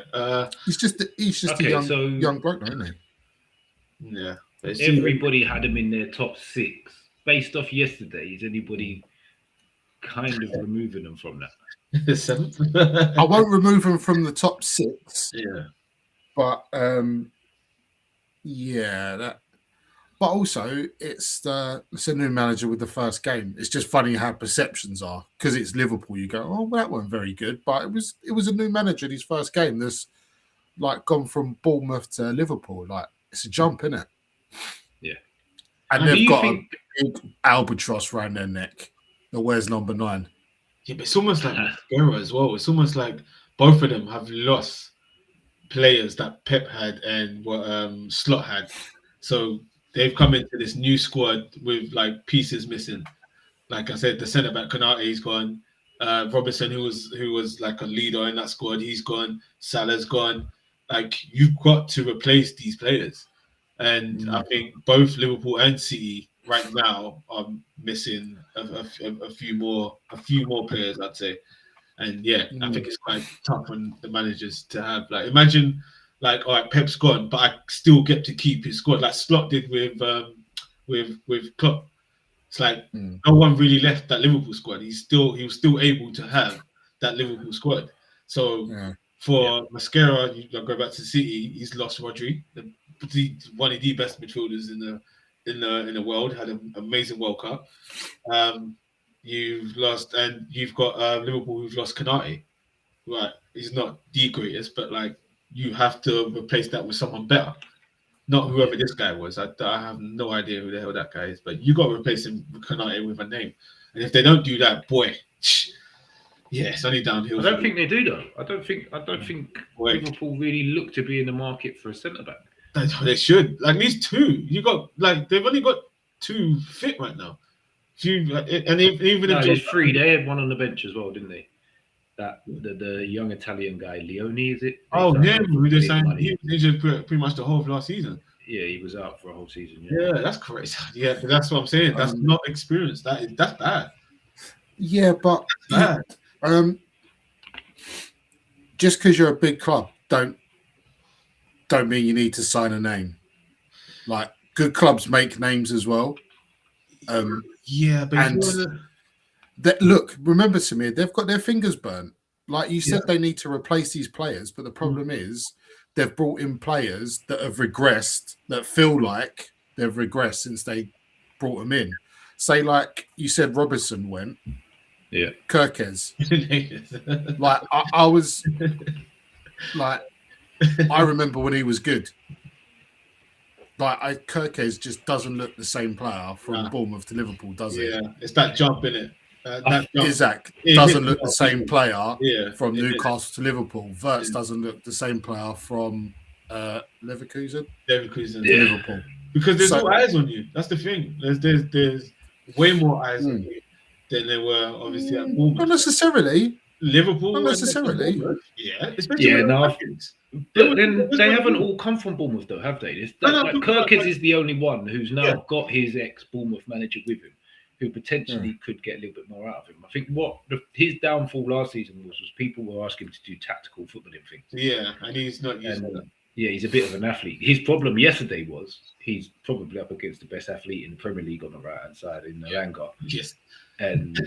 He's just a young bloke, isn't he? Yeah. Everybody had him in their top 6. Based off yesterday, is anybody kind of removing them from that. 7th. I won't remove them from the top 6. Yeah. But yeah, that. But also, it's a new manager with the first game. It's just funny how perceptions are because it's Liverpool. You go, oh, well, that wasn't very good, but it was a new manager in his first game. There's like gone from Bournemouth to Liverpool. Like it's a jump, isn't it? Yeah, and they've got a big albatross around their neck that wears number 9. Yeah, but it's almost like Mascara as well. It's almost like both of them have lost players that Pep had and what Slot had. So they've come into this new squad with like pieces missing. Like I said, the centre back Konate's gone. Robertson, who was like a leader in that squad, he's gone. Salah's gone. Like you've got to replace these players, and I think both Liverpool and City right now are missing a few more players, I'd say. And yeah, I think it's quite tough on the managers to have. Like, imagine, like, all right, Pep's gone, but I still get to keep his squad, like Slot did with Klopp. It's like no one really left that Liverpool squad. He was still able to have that Liverpool squad. So for Mascara, you go back to City. He's lost Rodri, one of the best midfielders in the world. Had an amazing World Cup. You've lost, and you've got Liverpool who've lost Konate. Right, he's not the greatest, but like you have to replace that with someone better, not whoever this guy was. I have no idea who the hell that guy is, but you got to replace him with Konate with a name. And if they don't do that, boy, yeah, it's only downhill. I don't think they do though. I don't think Liverpool really look to be in the market for a centre back. They should. Like these two, they've only got 2 fit right now. There's 3. They had one on the bench as well, didn't they? That the young Italian guy, Leone, is it? Oh, yeah, who they signed? He was injured pretty much the whole of last season. Yeah, he was out for a whole season. Yeah, that's correct. Yeah, but that's what I'm saying. That's not experience. That's bad. Yeah, but just because you're a big club, don't mean you need to sign a name. Like good clubs make names as well. Yeah, but look, remember, Samir, they've got their fingers burnt. Like you said, they need to replace these players, but the problem is they've brought in players that have regressed, that feel like they've regressed since they brought them in. Say, like you said, Robertson went. Yeah. Quirks. Like I was like, I remember when he was good. Like Quirks just doesn't look the same player from Bournemouth to Liverpool, does he? Yeah, it's that jump in it. Isaac doesn't look the same player from Newcastle to Liverpool. Wirtz doesn't look the same player from Leverkusen to Liverpool. Because there's no eyes on you. That's the thing. There's way more eyes on you than there were obviously at Bournemouth. Not necessarily. Liverpool. Not necessarily. Yeah, especially but then they haven't all come from Bournemouth though, have they? Quirks is the only one who's now got his ex-Bournemouth manager with him, who potentially could get a little bit more out of him. I think his downfall last season was people were asking him to do tactical footballing things. Yeah, and he's not used to that. Yeah, he's a bit of an athlete. His problem yesterday was he's probably up against the best athlete in the Premier League on the right-hand side in Nalanga. Yes. And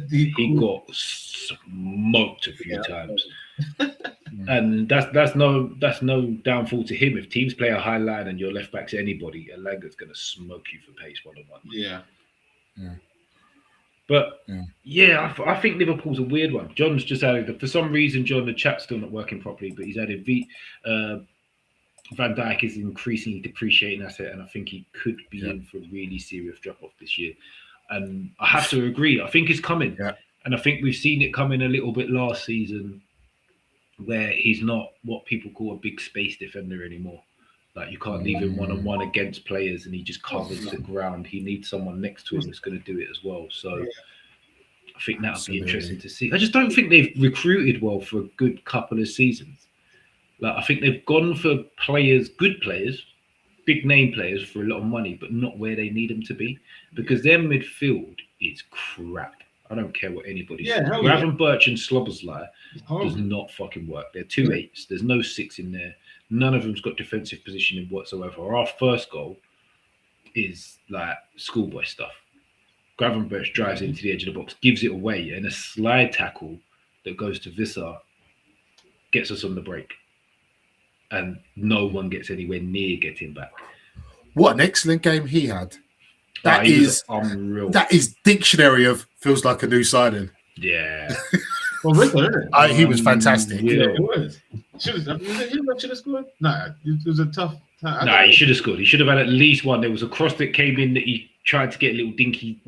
he got smoked a few times. And that's no downfall to him. If teams play a high line and your left back's anybody, Alanga's going to smoke you for pace one-on-one. Yeah. But I think Liverpool's a weird one. John's just added, for some reason, John, the chat's still not working properly, but he's added Van Dijk is an increasingly depreciating asset, and I think he could be in for a really serious drop-off this year. And I have to agree. I think it's coming. Yeah. And I think we've seen it coming a little bit last season where he's not what people call a big space defender anymore. Like you can't leave him one-on-one against players and he just covers the ground. He needs someone next to him that's going to do it as well. So I think that'll be interesting to see. I just don't think they've recruited well for a good couple of seasons. Like I think they've gone for players, good players, big name players for a lot of money, but not where they need them to be because their midfield is crap. I don't care what anybody says. Gravenberch and Slobbersley does not fucking work. They're 2 8s. There's no 6 in there. None of them's got defensive positioning whatsoever. Our first goal is like schoolboy stuff. Gravenberch drives into the edge of the box, gives it away, and a slide tackle that goes to Visser gets us on the break. And no one gets anywhere near getting back. What an excellent game he had. He was unreal. That is dictionary of feels like a new signing. Yeah. Well, Ritter, isn't it? He was fantastic. Yeah, it was. Should have scored? Nah, it was a tough. He should have scored. He should have had at least one. There was a cross that came in that he tried to get a little dinky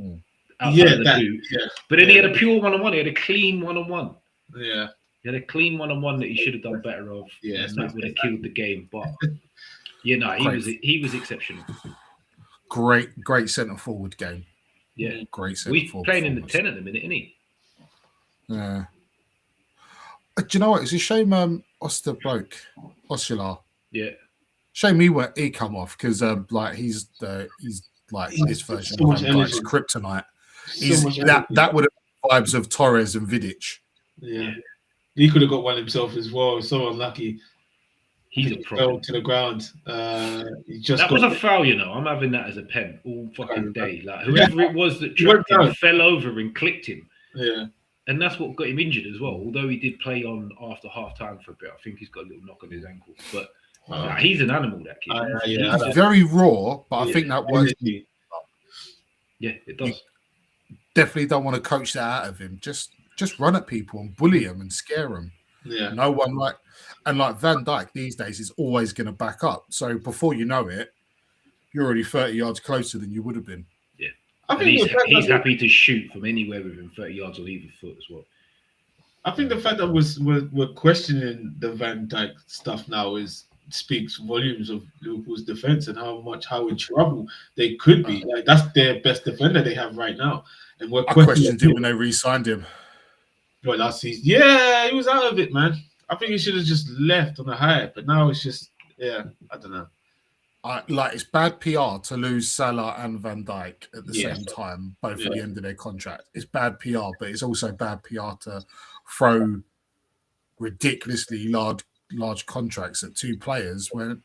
outside of the boot. Yeah. But then he had a pure one-on-one. He had a clean one-on-one. Yeah. He had a clean one-on-one that he should have done better of. Yeah, and that would have killed the game. But he was exceptional. Great centre forward game. Yeah, great centre forward. We're playing in the 10 at the minute, isn't he? Yeah. Do you know what? It's a shame Oscilar. Yeah. Shame he come off because he's like his version so of Van Dijk's kryptonite. That would have vibes of Torres and Vidic. Yeah. He could have got one himself as well. So unlucky. He's a problem. To the ground. That was a foul, you know. I'm having that as a pen all fucking day. Like whoever it was that trapped him fell over and clipped him. Yeah. And that's what got him injured as well. Although he did play on after half time for a bit. I think he's got a little knock on his ankle. But he's an animal, that kid. He's very raw, but I think that works. Yeah, it does. Definitely don't want to coach that out of him. Just run at people and bully them and scare them. Yeah. No one like Van Dijk these days is always going to back up. So before you know it, you're already 30 yards closer than you would have been. Yeah. I think he's happy to shoot from anywhere within 30 yards on either foot as well. I think the fact that we're questioning the Van Dijk stuff now speaks volumes of Liverpool's defense and how in trouble they could be. Like that's their best defender they have right now. And I questioned it when they re-signed him. Well, last season, yeah, he was out of it, man. I think he should have just left on a high, but now it's just, I don't know. It's bad PR to lose Salah and Van Dijk at the same time, both at the end of their contract. It's bad PR, but it's also bad PR to throw ridiculously large contracts at two players when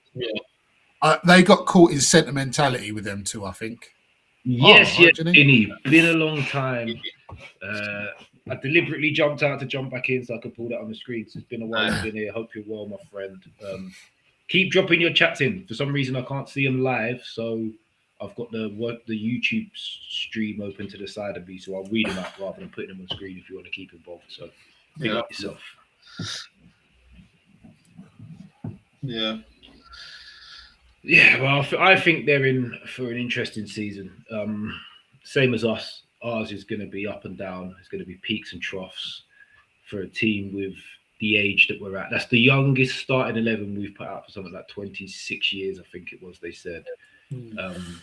they got caught in sentimentality with them two, I think. Yes, Vinny. Been a long time. I deliberately jumped out to jump back in so I could pull that on the screen. So it's been a while I've been here. Hope you're well, my friend. Keep dropping your chats in. For some reason, I can't see them live, so I've got the YouTube stream open to the side of me, so I'll read them out rather than putting them on screen if you want to keep involved. So pick up yourself. Yeah. Yeah, well, I think they're in for an interesting season. Same as us. Ours is going to be up and down. It's going to be peaks and troughs for a team with the age that we're at. That's the youngest starting 11 we've put out for something like 26 years, I think it was, they said.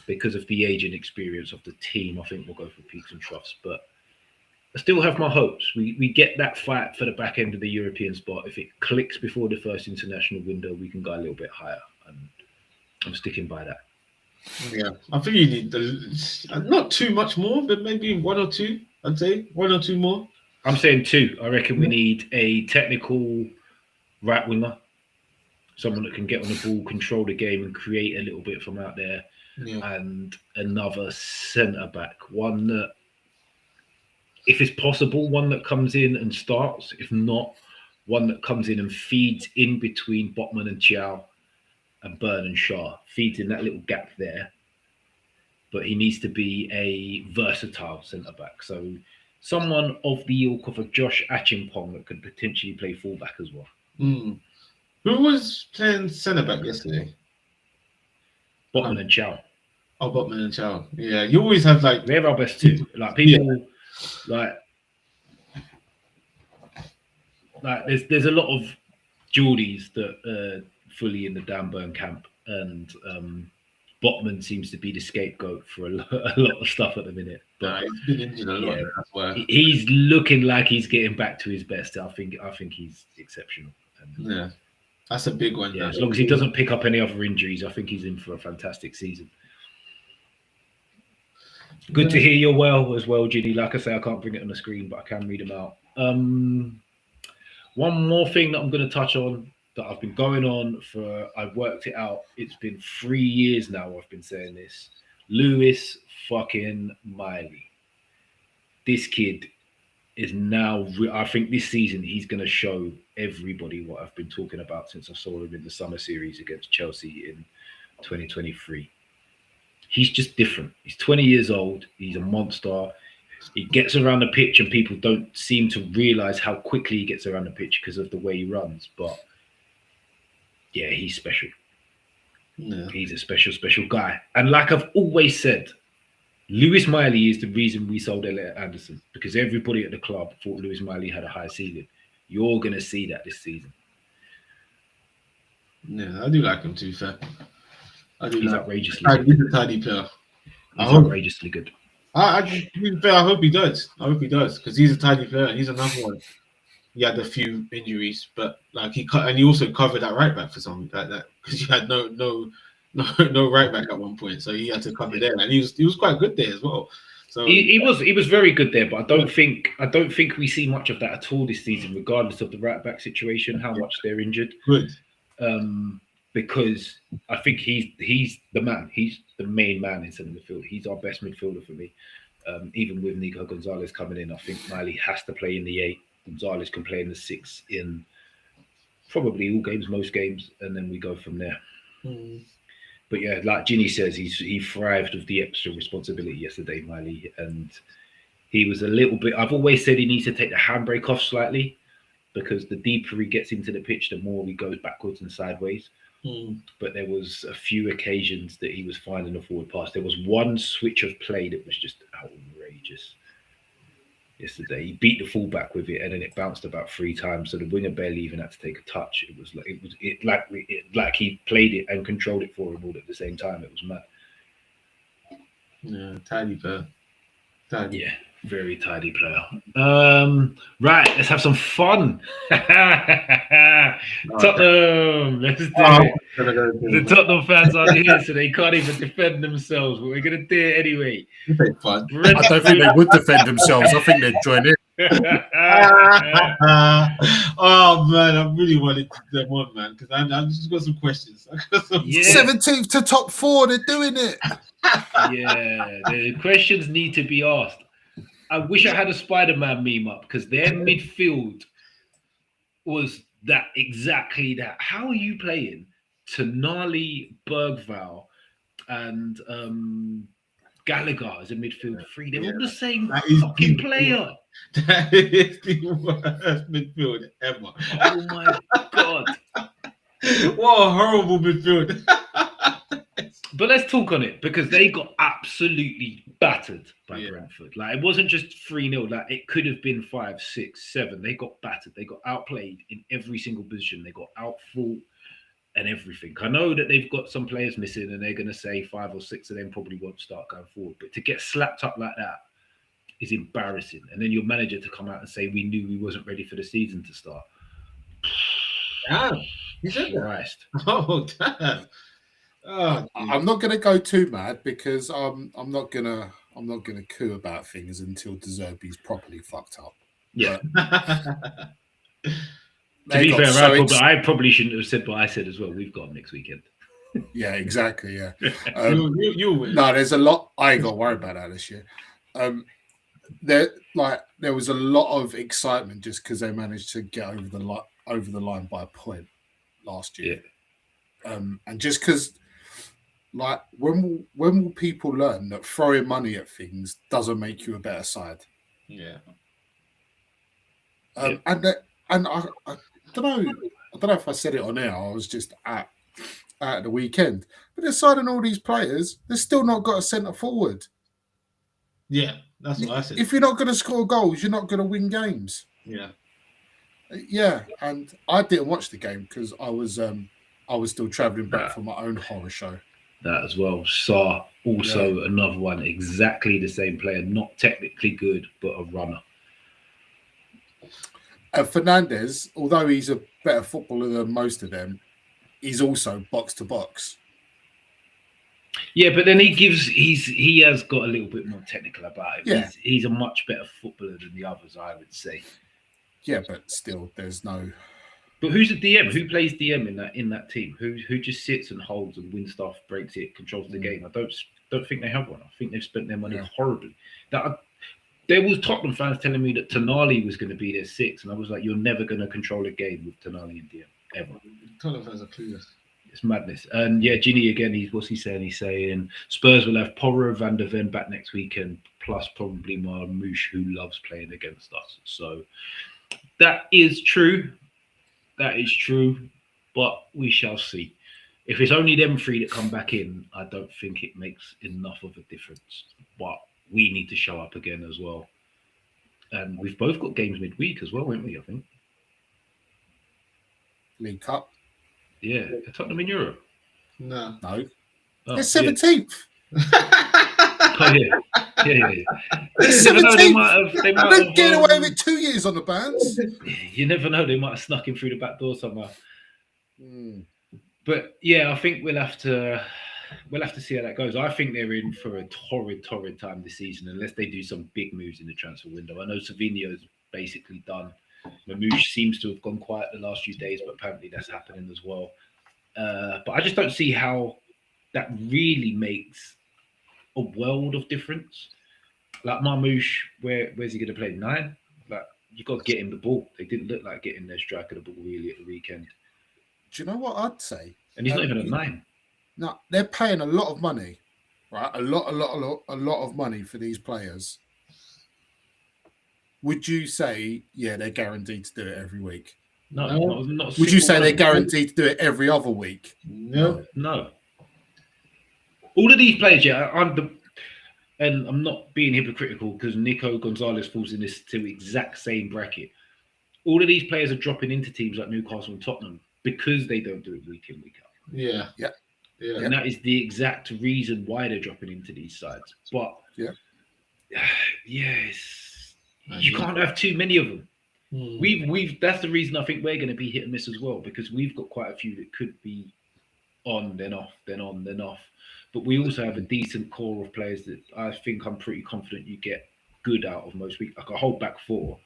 Because of the age and experience of the team, I think we'll go for peaks and troughs. But I still have my hopes. We get that fight for the back end of the European spot. If it clicks before the first international window, we can go a little bit higher. And I'm sticking by that. Yeah, I think you need not too much more, but maybe one or two. I'd say one or two more. I'm saying two. I reckon we need a technical right winger, someone that can get on the ball, control the game, and create a little bit from out there, and another centre back, one that, if it's possible, one that comes in and starts. If not, one that comes in and feeds in between Botman and Chow. And Burn and Shaw, feeds in that little gap there. But he needs to be a versatile centre-back. So someone of the ilk of a Josh Achimpong that could potentially play fullback as well. Who was playing centre-back yesterday? Botman and Chow. Oh, Botman and Chow. Yeah, you always have like... They're our best two. Like people, like there's a lot of Geordies that fully in the Dan Burn camp, and Botman seems to be the scapegoat for a lot of stuff at the minute. But he's been injured a lot. That's why he's looking like he's getting back to his best. I think he's exceptional. And, that's a big one. Yeah, as long as he doesn't pick up any other injuries, I think he's in for a fantastic season. Good to hear you're well as well, Ginny. Like I say, I can't bring it on the screen, but I can read them out. One more thing that I'm going to touch on that I've been going on for, I've worked it out. It's been 3 years now I've been saying this. Lewis fucking Miley. this kid is now. I think this season he's going to show everybody what I've been talking about since I saw him in the summer series against Chelsea in 2023. He's just different. He's 20 years old. He's a monster. He gets around the pitch, and people don't seem to realize how quickly he gets around the pitch because of the way he runs. But yeah, he's special. Yeah. He's a special guy. And like I've always said, Lewis Miley is the reason we sold Elliot Anderson, because everybody at the club thought Lewis Miley had a high ceiling. You're going to see that this season. Yeah, I do like him, to be fair. He's outrageously good. good. He's a tidy player. He's outrageously good. To be fair, I hope he does. Because he's a tidy player. He's another one. He had a few injuries, but like he also covered that right back for something like that, because you had no right back at one point, so he had to cover there, and he was quite good there as well. So he was very good there, but I don't think we see much of that at all this season, regardless of the right back situation, how much they're injured. Good. Because I think he's the man. He's the main man in centre midfield. He's our best midfielder for me. Even with Nico Gonzalez coming in, I think Miley has to play in the 8. Gonzalez can play in the 6 in probably all games, most games, and then we go from there. But yeah, like Ginny says, he thrived with the extra responsibility yesterday, Miley, and he was a little bit. I've always said he needs to take the handbrake off slightly, because the deeper he gets into the pitch, the more he goes backwards and sideways. But there was a few occasions that he was finding a forward pass. There was one switch of play that was just outrageous yesterday. He beat the fullback with it, and then it bounced about 3 times, so the winger barely even had to take a touch. It was like he played it and controlled it for him all at the same time. It was mad. Yeah, tidy player. Yeah, very tidy player. Right, let's have some fun. Tottenham, let's do it. The Tottenham fans aren't here, so they can't even defend themselves, but we're going to do it anyway. Fun. I don't think they would defend themselves. I think they'd join in. Oh man, I really wanted them on, man, because I just got some questions. 17th to top 4, they're doing it. Yeah, the questions need to be asked. I wish I had a Spider-Man meme up, because their midfield was exactly that. How are you playing Tonali, Bergvall, and Gallagher as a midfield 3? They're all the same fucking player. That is the worst midfield ever. Oh my god. What a horrible midfield. But let's talk on it, because they got absolutely battered by Brentford. Like, it wasn't just 3-0. Like, it could have been 5, 6, 7. They got battered. They got outplayed in every single position. They got outfought and everything. I know that they've got some players missing, and they're going to say 5 or 6 of them probably won't start going forward. But to get slapped up like that is embarrassing. And then your manager to come out and say, we knew we wasn't ready for the season to start. Damn. You said that. Christ. Oh, damn. Oh, I'm not going to go too mad, because I'm not gonna coo about things until De Zerbi's properly fucked up. Yeah. God. To be fair, I probably shouldn't have said what I said as well. We've got them next weekend. Yeah, exactly. Yeah. You win. No, there's a lot. I ain't got to worry about that this year. There was a lot of excitement just because they managed to get over the line by a point last year. Yeah. And just because, like, when will people learn that throwing money at things doesn't make you a better side? Yeah. And I don't know if I said it on air. I was just at the weekend, but they're signing all these players. They've still not got a centre forward. Yeah, that's what I said. If you're not going to score goals, you're not going to win games. Yeah. Yeah, and I didn't watch the game because I was still travelling back from my own horror show. That as well. Saw also another one, exactly the same player, not technically good, but a runner. Fernandez, although he's a better footballer than most of them, he's also box to box. Yeah, but then he has got a little bit more technical about him. Yeah. He's a much better footballer than the others, I would say. Yeah, but still, there's no. But who's the DM? Who plays DM in that team? Who just sits and holds and wins stuff, breaks it, controls the game? I don't think they have one. I think they've spent their money horribly. there was Tottenham fans telling me that Tonali was going to be their 6, and I was like, you're never going to control a game with Tonali in DM ever. Tottenham fans are clueless. It's madness. And yeah, Ginny again. What's he saying? He's saying Spurs will have Porro, Van der Ven back next weekend, plus probably Marmouche, who loves playing against us. So that is true. That is true. But we shall see. If it's only them 3 that come back in, I don't think it makes enough of a difference. But we need to show up again as well. And we've both got games midweek as well, haven't we? I think. League Cup. Yeah, Tottenham in Europe. No. No. Oh, It's 17th. Oh, yeah. Yeah. It's You never know, 17th. they might I've been have getting away with it 2 years on the bands. You never know, they might have snuck in through the back door somehow. But yeah, I think we'll have to see how that goes. I think they're in for a torrid time this season, unless they do some big moves in the transfer window. I know Savinho's basically done. Mamouche seems to have gone quiet the last few days, but apparently that's happening as well. But I just don't see how that really makes a world of difference. Like Marmouche, where's he going to play? 9? Like, you've got to get him the ball. They didn't look like getting their strike of the ball really at the weekend. Do you know what I'd say? And he's not even a 9. No, they're paying a lot of money, right? A lot of money for these players. Would you say, yeah, they're guaranteed to do it every week? No. Not Would you say they're guaranteed to do it every other week? No. All of these players, yeah, and I'm not being hypocritical because Nico Gonzalez falls in this exact same bracket. All of these players are dropping into teams like Newcastle and Tottenham because they don't do it week in, week out. Yeah. And that is the exact reason why they're dropping into these sides. But you can't have too many of them. We've that's the reason I think we're going to be hit and miss as well, because we've got quite a few that could be on, then off, then on, then off. But we also have a decent core of players that I think I'm pretty confident you get good out of most weeks. Like a whole back 4,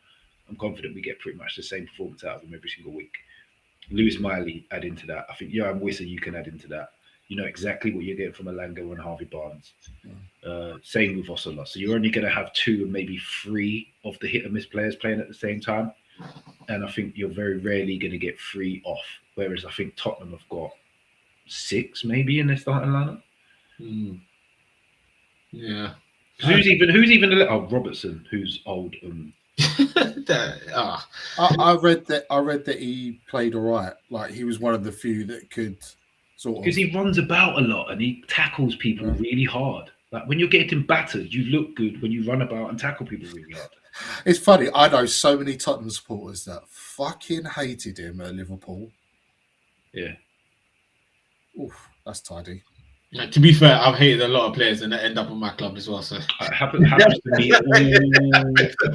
I'm confident we get pretty much the same performance out of them every single week. Lewis Miley add into that. I think Johan Wissa, you can add into that. You know exactly what you're getting from Alanga and Harvey Barnes. Same with Ossola. So you're only going to have 2 and maybe 3 of the hit and miss players playing at the same time. And I think you're very rarely going to get 3 off. Whereas I think Tottenham have got 6 maybe in their starting lineup. Yeah. Who's even Robertson, who's old. I read that he played all right. Like, he was one of the few that could sort of, because he runs about a lot and he tackles people really hard. Like, when you're getting battered, you look good when you run about and tackle people really hard. It's funny. I know so many Tottenham supporters that fucking hated him at Liverpool. Yeah. Oof, that's tidy. Yeah, to be fair, I've hated a lot of players and they end up on my club as well. So It happens to me all so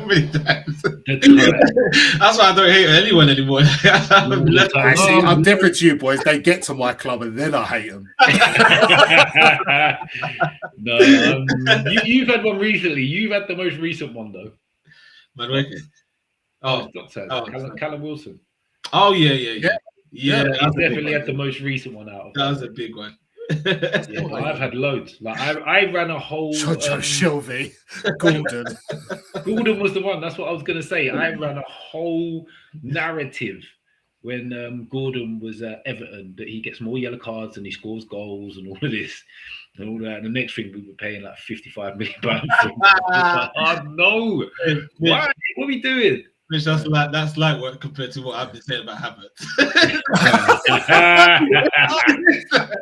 many times. the That's why I don't hate anyone anymore. Actually, I'm different to you boys. They get to my club and then I hate them. No, you've had one recently. You've had the most recent one though. Callum Wilson. Oh yeah. He's definitely had the most recent one out of that. Was a big one. Yeah, I've had loads. Like I ran a whole Shelby, Gordon. Gordon was the one. That's what I was gonna say. I ran a whole narrative when Gordon was at Everton that he gets more yellow cards and he scores goals and all of this and all that. And the next thing we were paying like £55 million. Oh no! Why? What are we doing? Which that's light work compared to what I've been saying about Havertz.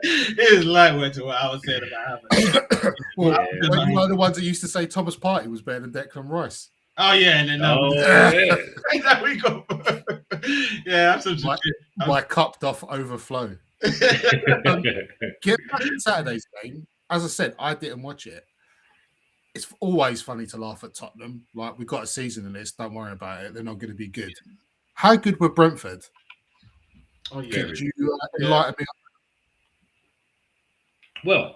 It is light work to what I was saying about Havertz. Well, you know the ones that used to say Thomas Partey was better than Declan Rice. Oh yeah, and then that we got. Yeah, absolutely. My cupped off overflow. Get back to Saturday's game. As I said, I didn't watch it. It's always funny to laugh at Tottenham. Like, we've got a season in this. Don't worry about it. They're not going to be good. How good were Brentford? Oh yeah. Could you enlighten me? Well,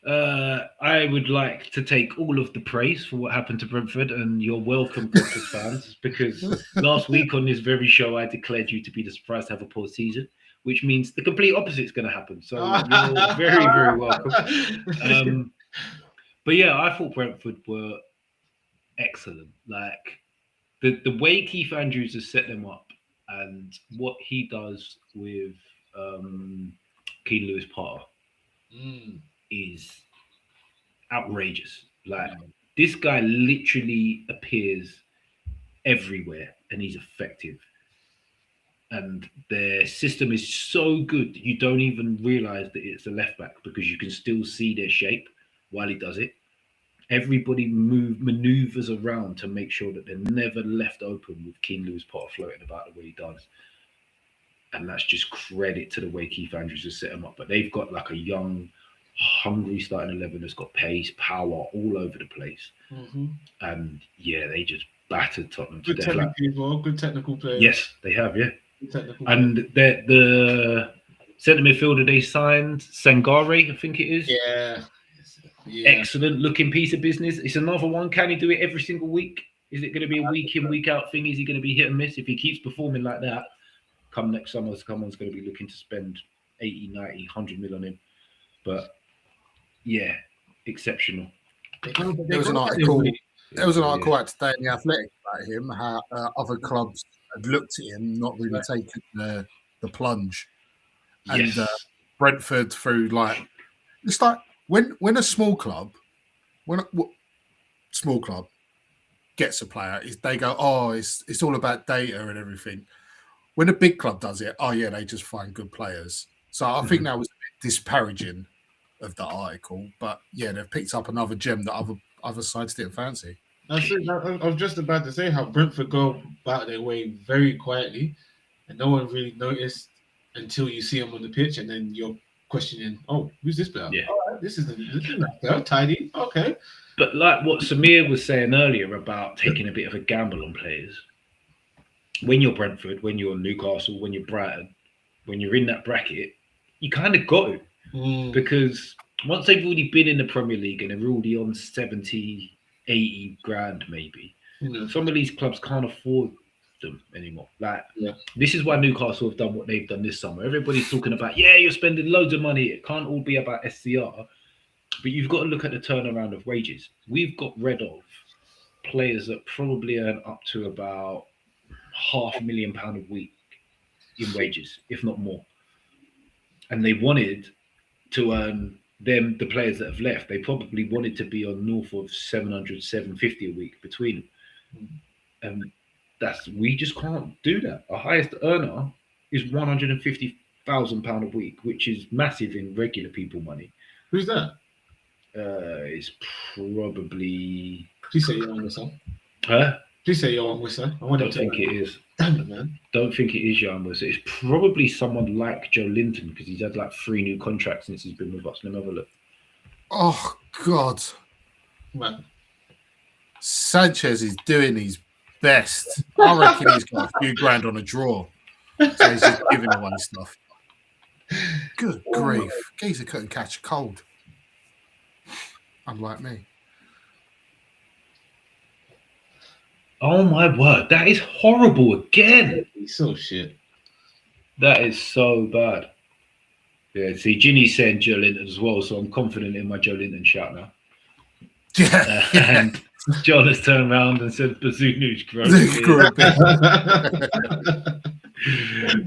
I would like to take all of the praise for what happened to Brentford, and you're welcome, Brentford fans, because last week on this very show, I declared you to be the surprise to have a poor season, which means the complete opposite is going to happen. So you're very, very welcome. But yeah, I thought Brentford were excellent. Like the way Keith Andrews has set them up and what he does with Keane Lewis Potter is outrageous. Like this guy literally appears everywhere and he's effective. And their system is so good that you don't even realize that it's a left back because you can still see their shape while he does it. Everybody maneuvers around to make sure that they're never left open with Keane Lewis Potter floating about the way he does. And that's just credit to the way Keith Andrews has set them up. But they've got like a young, hungry starting 11 that's got pace, power all over the place. And yeah, they just battered Tottenham to death. Good technical players. Yes, they have, yeah. And the centre midfielder they signed, Sangare, I think it is. Yeah. Excellent looking piece of business. It's another one. Can he do it every single week? Is it going to be a week in, week out thing? Is he going to be hit and miss? If he keeps performing like that, come next summer, someone's going to be looking to spend 80, 90, 100 mil on him. But yeah, exceptional. There was an article. There was an article out today in the Athletic about him, how other clubs had looked at him, not really taken the plunge, and Brentford through like it's like when a small club, small club gets a player, they go, oh, it's all about data and everything. When a big club does it, oh yeah, they just find good players. So I think that was a bit disparaging of the article, but yeah, they've picked up another gem that other sides didn't fancy. I was just about to say how Brentford go about their way very quietly, and no one really noticed until you see them on the pitch, and then you're questioning, oh, who's this player? Yeah. All right, this is tidy, okay. But like what Samir was saying earlier about taking a bit of a gamble on players, when you're Brentford, when you're Newcastle, when you're Brighton, when you're in that bracket, you kind of got to. Because once they've already been in the Premier League and they're already on 70, 80 grand maybe, some of these clubs can't afford them anymore. This is why Newcastle have done what they've done this summer. Everybody's talking about, you're spending loads of money. It can't all be about SCR. But you've got to look at the turnaround of wages. We've got rid of players that probably earn up to about £500,000 a week in wages, if not more. And they wanted to earn the players that have left, they probably wanted to be on north of 700, 750 a week between them. We just can't do that. Our highest earner is £150,000 a week, which is massive in regular people money. Who's that? It's probably. Please say Young Whistle. Huh? Please say Young Whistle. I don't think it is. Damn it, man. Don't think it is Young Whistle. It's probably someone like Joe Linton because he's had like 3 new contracts since he's been with us. Let me have a look. Oh God, Man. Sanchez is doing his best. I reckon he's got a few grand on a draw. So he's just giving away stuff. Good grief. Geezer couldn't catch a cold. Unlike me. Oh my word, that is horrible again. He's so shit. That is so bad. Yeah, see, Ginny's saying Joe Linton as well, so I'm confident in my Joe Linton shout now. Yeah. And John has turned around and said Bazunu's gross.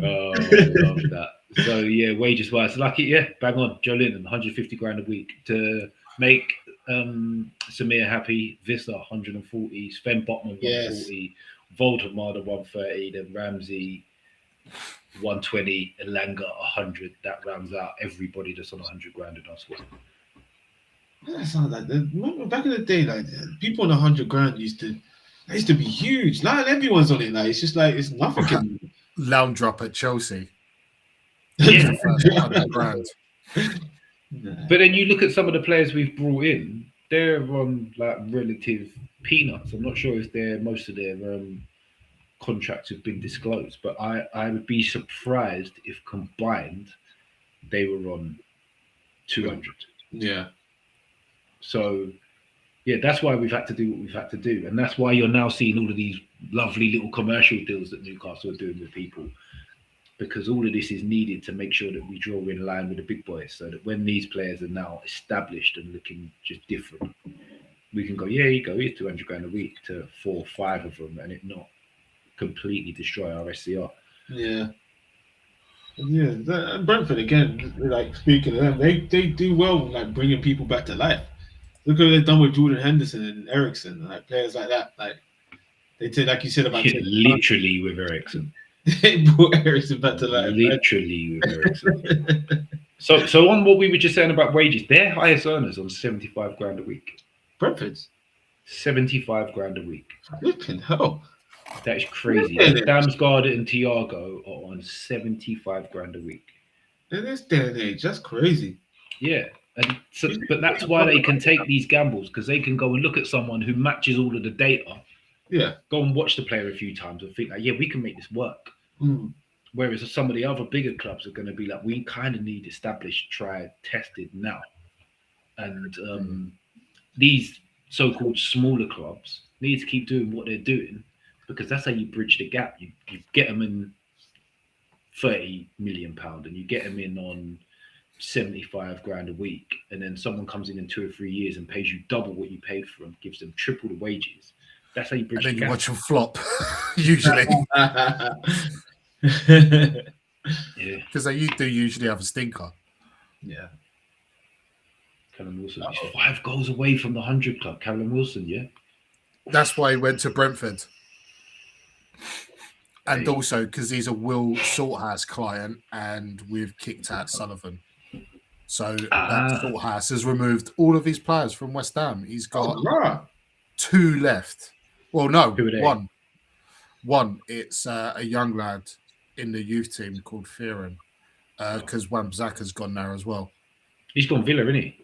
Oh, I love that. So yeah, wages wise, lucky, bang on. Joe Linton, 150 grand a week to make Samir happy. Vista 140, Sven Botman 140, Voldemar 130, then Ramsey 120, Elanga 100. That rounds out everybody that's on 100 grand in our squad. That sounds like back in the day, like people on 100 grand used to be huge. Now everyone's on it. Like it's just like it's nothing. Lounge drop at Chelsea. Yeah. 100 grand. But then you look at some of the players we've brought in, they're on like relative peanuts. I'm not sure if most of their contracts have been disclosed, but I would be surprised if combined they were on 200. Yeah. So yeah, that's why we've had to do what we've had to do, and that's why you're now seeing all of these lovely little commercial deals that Newcastle are doing with people. Because all of this is needed to make sure that we draw in line with the big boys so that when these players are now established and looking just different, we can go, yeah, you go, here's 200 grand a week to 4 or 5 of them, and it not completely destroy our SCR. Yeah. Yeah, and Brentford again. Like speaking of them, they do well like bringing people back to life. Look what they've done with Jordan Henderson and Ericsson, like players like that. Like they take, like you said about literally with Ericsson. They brought Ericsson back to life. Literally with Ericsson. So on what we were just saying about wages, their highest earners on 75 grand a week. Brentford's 75 grand a week. flipping hell. That is crazy. Damsgaard and Thiago are on 75 grand a week. In this day and age, that's crazy. Yeah. And so, but that's why they can take these gambles, because they can go and look at someone who matches all of the data. Yeah. Go and watch the player a few times and think like, yeah, we can make this work. Mm. Whereas some of the other bigger clubs are going to be like, we kind of need established, tried, tested now. And these so-called smaller clubs need to keep doing what they're doing, because that's how you bridge the gap. You get them in £30 million and you get them in on 75 grand a week, and then someone comes in 2 or 3 years and pays you double what you paid for them, gives them triple the wages. That's how you bridge the gap. And then you watch them flop, usually. Yeah. Because they do usually have a stinker. Yeah. Callum Wilson. He's 5 goals away from the 100 club. Callum Wilson, yeah. That's why he went to Brentford. And also because he's a Will Salthouse client and we've kicked out Sullivan. So that Salthouse has removed all of his players from West Ham. He's got 2 left. Well, no, 1. One, it's a young lad in the youth team called Fearon, because Wan-Bissaka's gone there as well. He's gone Villa, isn't he?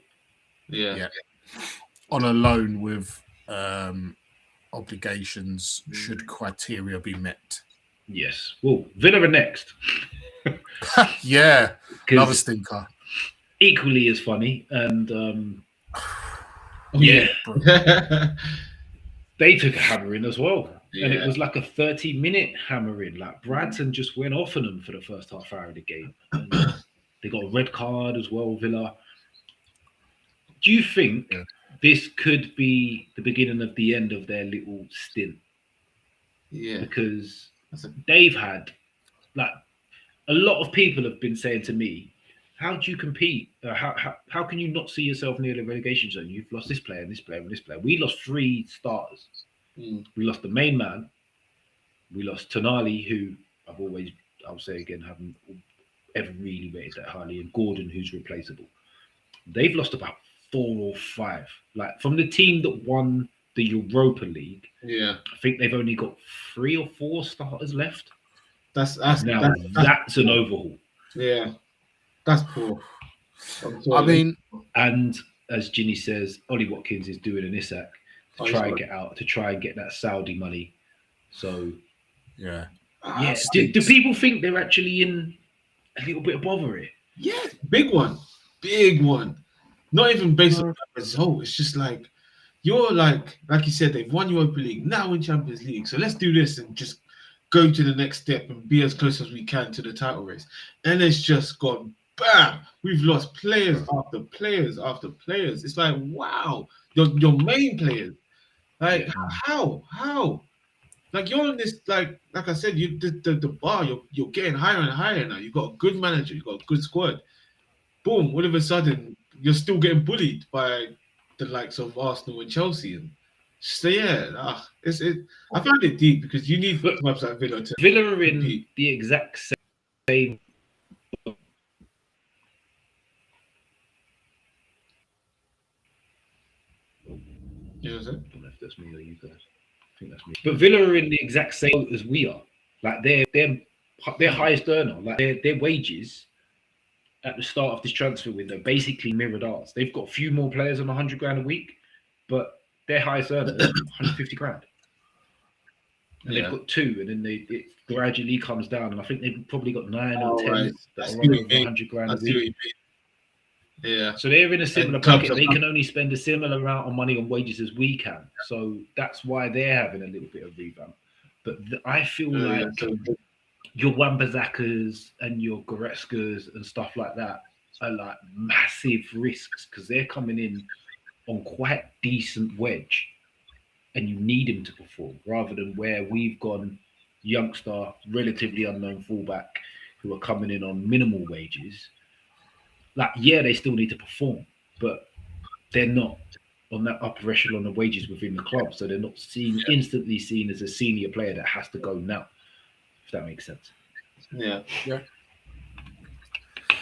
Yeah. On a loan with obligations should criteria be met. Yes. Well, Villa are next. Yeah, another stinker. Equally as funny. And Yeah. They took a hammering as well. Yeah. And it was like a 30-minute hammering. Like Bradson just went off on them for the first half hour of the game. And they got a red card as well, Villa. Do you think this could be the beginning of the end of their little stint? Yeah. Because they've had, like, a lot of people have been saying to me, how do you compete? How can you not see yourself near the relegation zone? You've lost this player and this player and this player. We lost 3 starters. We lost the main man. We lost Tonali, who I'll say again, haven't ever really rated that highly, and Gordon, who's replaceable. They've lost about 4 or 5. Like from the team that won the Europa League, I think they've only got 3 or 4 starters left. That's an overhaul. Yeah, that's poor. I mean, and as Ginny says, Ollie Watkins is doing an Isak to try and get that Saudi money. So do people think they're actually in a little bit of bother here? Yeah, big one. Not even based on the result. It's just like you're like you said, they've won Europa League, now in Champions League. So let's do this and just go to the next step and be as close as we can to the title race. And it's just gone bam. We've lost players after players after players. It's like, wow, your main players. Like how? Like you're on this, like I said, you the bar, you're getting higher and higher now. You've got a good manager, you've got a good squad. Boom, all of a sudden you're still getting bullied by the likes of Arsenal and Chelsea. And so I found it deep because you need clubs like Villa to Villa are in the exact same. You know what I'm saying? I don't know if that's me or you guys. I think that's me. But Villa are in the exact same as we are. Like their highest earner, like their wages at the start of this transfer window basically mirrored ours. They've got a few more players on 100 grand a week, but their highest earner is 150 grand. And they've got 2, and then it gradually comes down. And I think they've probably got 9 or 10 that are on 100 grand a week. Yeah. So they're in a similar bracket. They can only spend a similar amount of money on wages as we can. So that's why they're having a little bit of revamp. But I feel like your Wan-Bissakas and your Goretskas and stuff like that are like massive risks because they're coming in on quite decent wedge, and you need him to perform, rather than where we've gone youngster, relatively unknown fullback who are coming in on minimal wages. Like, yeah, they still need to perform, but they're not on that upper echelon of wages within the club, so they're not instantly seen as a senior player that has to go now. If that makes sense. Yeah. Yeah.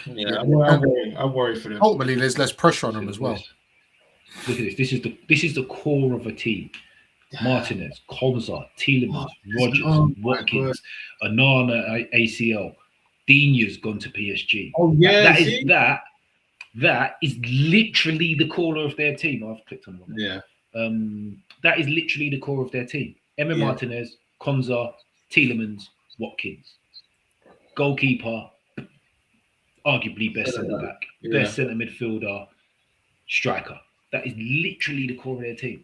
Yeah, I'm worried for them. Ultimately, there's less pressure on them as well. Look at this. This is the core of a team. Martinez, Konza, Tielemans, Rogers, Watkins, Anana, ACL, Dina's gone to PSG. Oh yeah, that is literally the core of their team. I've clicked on one. Yeah. That is literally the core of their team. Emma Martinez, Konza, Tielemans, Watkins. Goalkeeper, arguably best centre back, best centre midfielder, striker. That is literally the core of their team.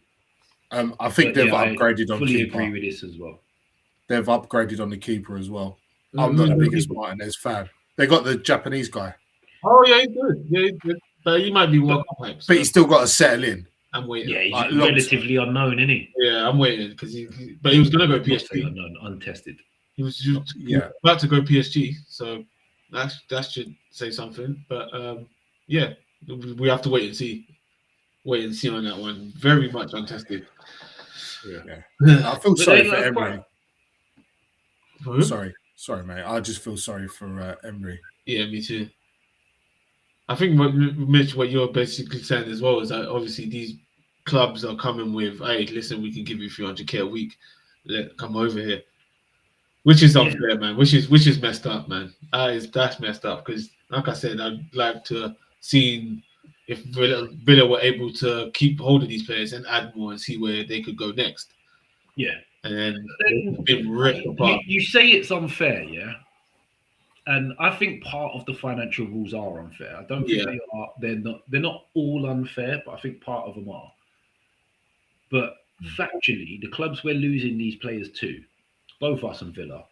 I think they've upgraded on fully keeper. Agree with this as well. They've upgraded on the keeper as well. I'm not the biggest Martinez fan. They got the Japanese guy. Oh yeah, he's good. Yeah, he's good. But he might be World Cup hype. But he's still got to settle in. I'm waiting. Yeah, he's relatively unknown, isn't he? Yeah, I'm waiting because he was going to go PSG. Unknown, untested. He was about to go PSG, so that should say something. But yeah, we have to wait and see. Wait and see on that one. Very much untested. Yeah. I feel sorry for Emery. Sorry, mate. I just feel sorry for Emery. Yeah, me too. I think Mitch, what you're basically saying as well is that obviously these clubs are coming with, hey, listen, we can give you 300k a week. Come over here, which is unfair, man. Which is messed up, man. That's messed up because, like I said, I'd like to see if Villa were able to keep hold of these players and add more and see where they could go next. Yeah, and then it's been ripped apart. You say it's unfair, yeah. And I think part of the financial rules are unfair. I don't think they are. They're not all unfair, but I think part of them are. But factually, the clubs we're losing these players to, both us and Villa,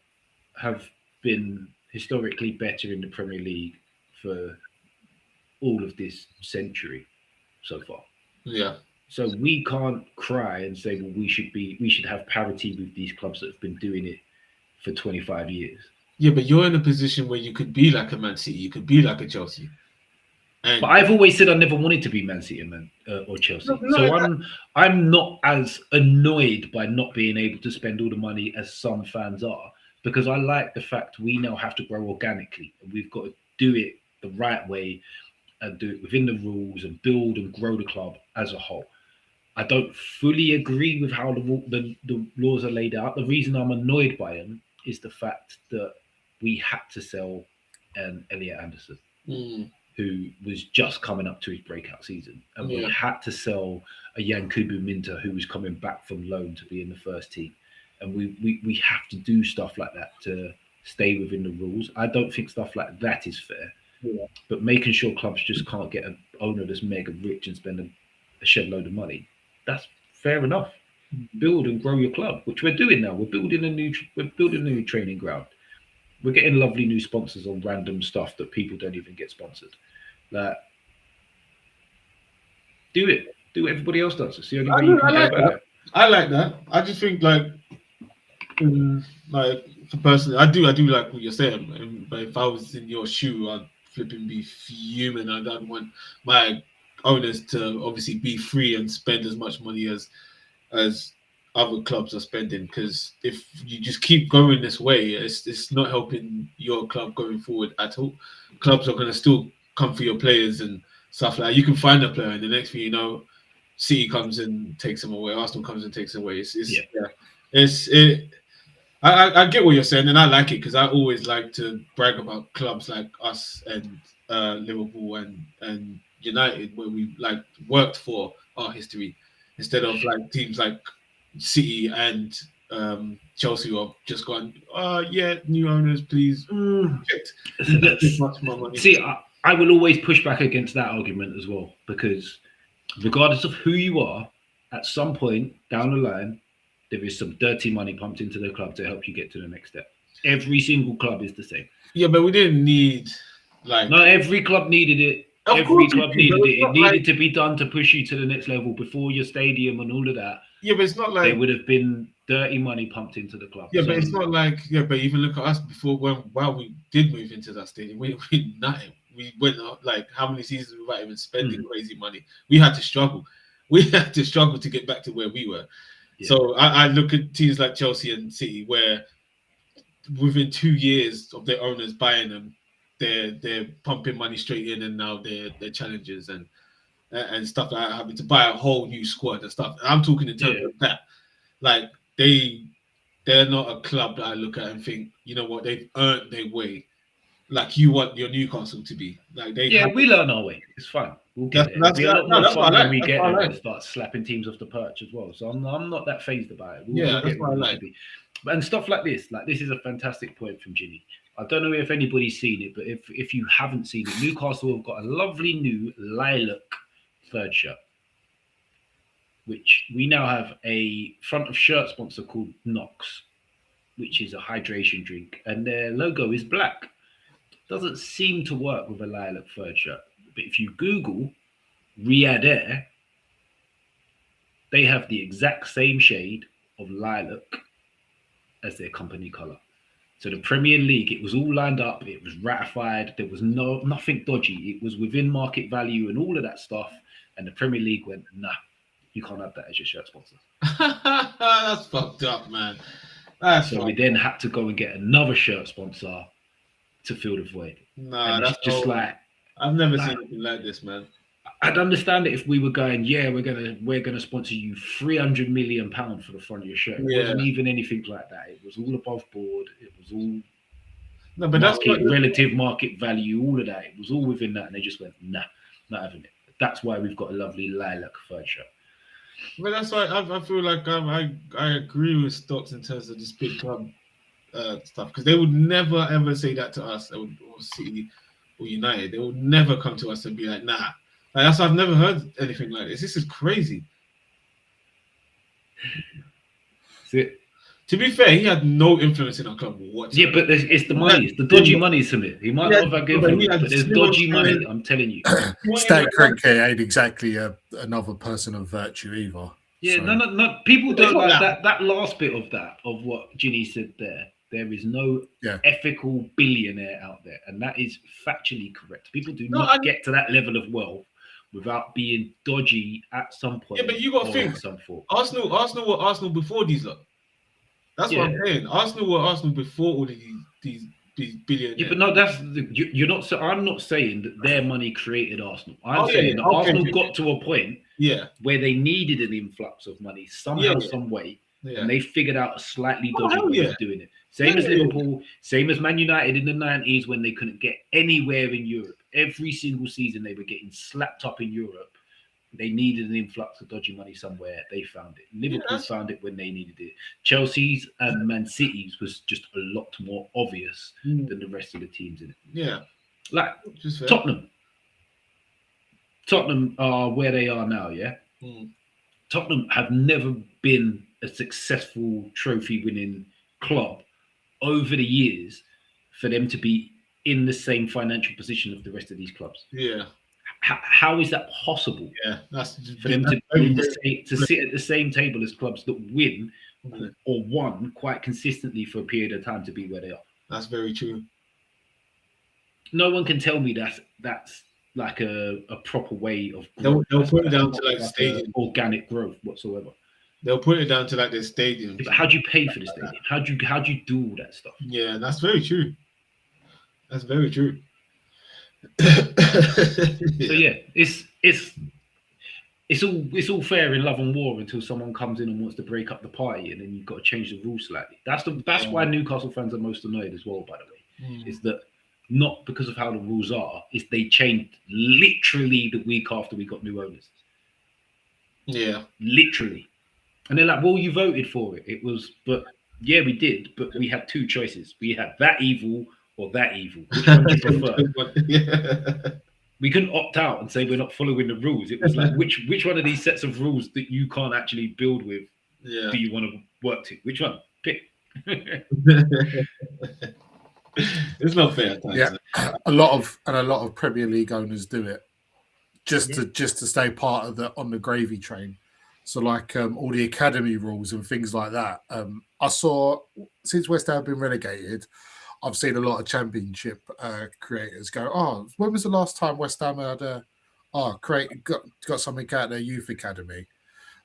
have been historically better in the Premier League for all of this century so far. Yeah. So we can't cry and say, well, we should have parity with these clubs that have been doing it for 25 years. Yeah, but you're in a position where you could be like a Man City, you could be like a Chelsea. But I've always said I never wanted to be Man City or Chelsea. So I'm not as annoyed by not being able to spend all the money as some fans are, because I like the fact we now have to grow organically, and we've got to do it the right way and do it within the rules and build and grow the club as a whole. I don't fully agree with how the laws are laid out. The reason I'm annoyed by them is the fact that we had to sell Elliot Anderson, who was just coming up to his breakout season. And we had to sell a Yankubu Minta, who was coming back from loan to be in the first team. And we have to do stuff like that to stay within the rules. I don't think stuff like that is fair. Yeah. But making sure clubs just can't get an owner that's mega rich and spend a shed load of money, that's fair enough. Build and grow your club, which we're doing now. We're building a new training ground. We're getting lovely new sponsors on random stuff that people don't even get sponsored. Like, do it. Do what everybody else does. It's the only way you can get better. I like that. I just think like personally, I do like what you're saying. But if I was in your shoe, I'd flipping be fuming. I'd want my owners to obviously be free and spend as much money as other clubs are spending, because if you just keep going this way, it's not helping your club going forward at all. Clubs are going to still come for your players and stuff like that. You can find a player and the next thing you know, City comes and takes him away, Arsenal comes and takes him away. I get what you're saying, and I like it because I always like to brag about clubs like us and Liverpool and United, where we like worked for our history, instead of like teams like City and Chelsea who have just gone, new owners, please. See, I will always push back against that argument as well, because regardless of who you are, at some point down the line, there is some dirty money pumped into the club to help you get to the next step. Every single club is the same. Yeah, but we didn't need no, every club needed it Every club needed it. It needed to be done to push you to the next level before your stadium and all of that. Yeah, but it's not like there would have been dirty money pumped into the club. Yeah, but it's not like but even look at us before while we did move into that stadium, we nothing. We went out like how many seasons without even spending crazy money. We had to struggle. We had to struggle to get back to where we were. Yeah. So I look at teams like Chelsea and City where within 2 years of their owners buying them, they're pumping money straight in, and now they're challengers and stuff like that, having to buy a whole new squad and stuff. I'm talking in terms of that. Like they're not a club that I look at and think, you know what, they've earned their way. Like you want your Newcastle to be. Like we learn our way. It's fine. We'll get it. It'll be a lot more fun when we get there and start slapping teams off the perch as well. So I'm not that phased about it. We'll that's what I like. And stuff like this is a fantastic point from Ginny. I don't know if anybody's seen it, but if you haven't seen it, Newcastle have got a lovely new lilac third shirt, which we now have a front of shirt sponsor called SHOCKS, which is a hydration drink, and their logo is black. Doesn't seem to work with a lilac third shirt, but if you Google Riyadh Air, they have the exact same shade of lilac as their company color. So the Premier League, it was all lined up, it was ratified, there was nothing dodgy, it was within market value and all of that stuff, and the Premier League went, nah, you can't have that as your shirt sponsor. That's fucked up, man. So we then had to go and get another shirt sponsor to fill the void. Nah, that's just like I've never seen anything like this, man. I'd understand it if we were going, we're gonna sponsor you £300 million for the front of your shirt. It wasn't even anything like that. It was all above board. It was all that's relative market value, all of that. It was all within that, and they just went, nah, not having it. That's why we've got a lovely lilac third shirt. But that's why I feel like I agree with Stocks in terms of this big club stuff, because they would never ever say that to us, or City or United. They would never come to us and be like, nah. Like, that's I've never heard anything like this. This is crazy. To be fair, he had no influence in our club whatsoever. Yeah, but it's the money. It's the dodgy money, Samir. He might not have influence, but there's dodgy money. I'm telling you. State Cricket ain't exactly another person of virtue either. Yeah, so. No. People don't like that last bit of what Ginny said there. There is no ethical billionaire out there, and that is factually correct. People do not get to that level of wealth without being dodgy at some point. Yeah, but you got to think. Arsenal were Arsenal before these lot. That's what I'm saying. Arsenal were Arsenal before all these billionaires. Yeah, but no, you're not. So I'm not saying that their money created Arsenal. I'm saying that Arsenal got to a point where they needed an influx of money somehow, some way, and they figured out a slightly dodgy way of doing it. Same as Liverpool, same as Man United in the 90s when they couldn't get anywhere in Europe. Every single season they were getting slapped up in Europe. They needed an influx of dodgy money somewhere. They found it. Liverpool found it when they needed it. Chelsea's and Man City's was just a lot more obvious than the rest of the teams in it. Yeah. Like Tottenham. Tottenham are where they are now, Tottenham have never been a successful trophy-winning club over the years for them to be in the same financial position of the rest of these clubs. Yeah. How is that possible? Yeah, that's for them to sit at the same table as clubs that win or won quite consistently for a period of time to be where they are. That's very true. No one can tell me that's like a proper way of growth. They'll put it down to like stadium organic growth whatsoever. They'll put it down to like the stadium. But how do you pay for the stadium? How do you do all that stuff? Yeah, that's very true. That's very true. So it's all fair in love and war until someone comes in and wants to break up the party, and then you've got to change the rules slightly. That's why Newcastle fans are most annoyed as well, by the way. Is that not because of how the rules are, is they changed literally the week after we got new owners. Yeah. Literally. And they're like, well, you voted for it. It was, but yeah, we did, but we had two choices. We had that evil or that evil. Which one do you prefer? We couldn't opt out and say we're not following the rules. It was like, which one of these sets of rules that you can't actually build with do you want to work to? Which one? Pick. It's not fair. A lot of Premier League owners do it. just to stay part of on the gravy train. So like all the academy rules and things like that. I saw since West Ham have been relegated, I've seen a lot of Championship creators go, "Oh, when was the last time West Ham had got something out of their youth academy?"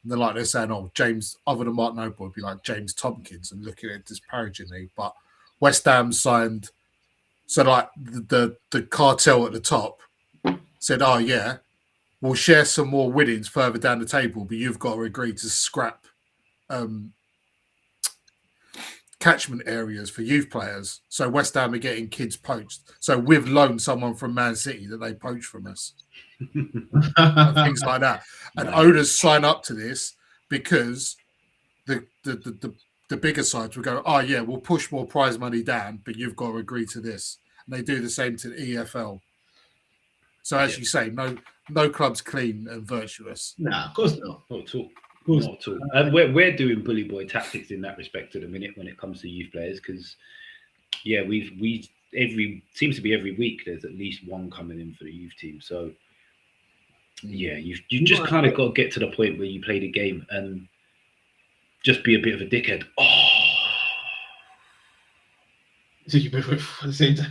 And they're saying, "Oh, James, other than Mark Noble, would be like James Tompkins," and looking at it disparagingly. But West Ham signed, so like the cartel at the top said, "Oh yeah, we'll share some more winnings further down the table, but you've got to agree to scrap catchment areas for youth players." So West Ham are getting kids poached. So we've loaned someone from Man City that they poached from us. And things like that. And owners sign up to this because the bigger sides will go, "Oh yeah, we'll push more prize money down, but you've got to agree to this." And they do the same to the EFL. So as you say, no club's clean and virtuous. Nah, of course not. Not at all. Not at all. And we're doing bully boy tactics in that respect at the minute when it comes to youth players, because we seems to be every week there's at least one coming in for the youth team. So yeah, you just kind of got to get to the point where you play the game and just be a bit of a dickhead. So you both at the same time.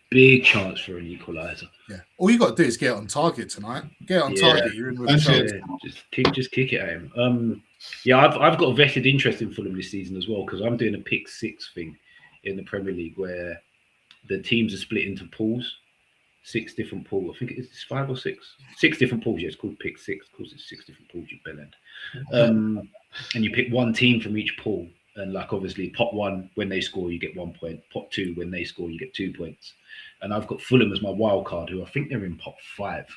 Big chance for an equaliser. Yeah, all you got to do is get on target tonight. Get on target. You're in with a chance. Just kick it at him. I've got a vested interest in Fulham this season as well, because I'm doing a pick six thing in the Premier League where the teams are split into pools, 6 different pools. I think it's 5 or 6. 6 different pools. Yeah, it's called pick six. Of course, it's 6 different pools. You bellend. And you pick one team from each pool. And like obviously, pot 1 when they score, you get 1 point. Pot 2 when they score, you get 2 points. And I've got Fulham as my wild card, who I think they're in pot 5.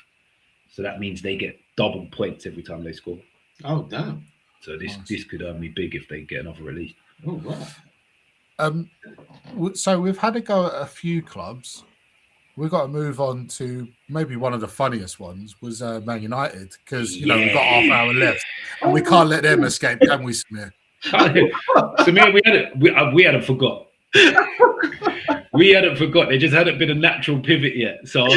So that means they get double points every time they score. Oh damn! So this could earn me big if they get another release. Oh wow. So we've had a go at a few clubs. We've got to move on to maybe one of the funniest ones was Man United, because we've got half hour left and we can't let them escape, can we, Samir? Samir, we hadn't forgot. We hadn't forgot. There just hadn't been a natural pivot yet. So I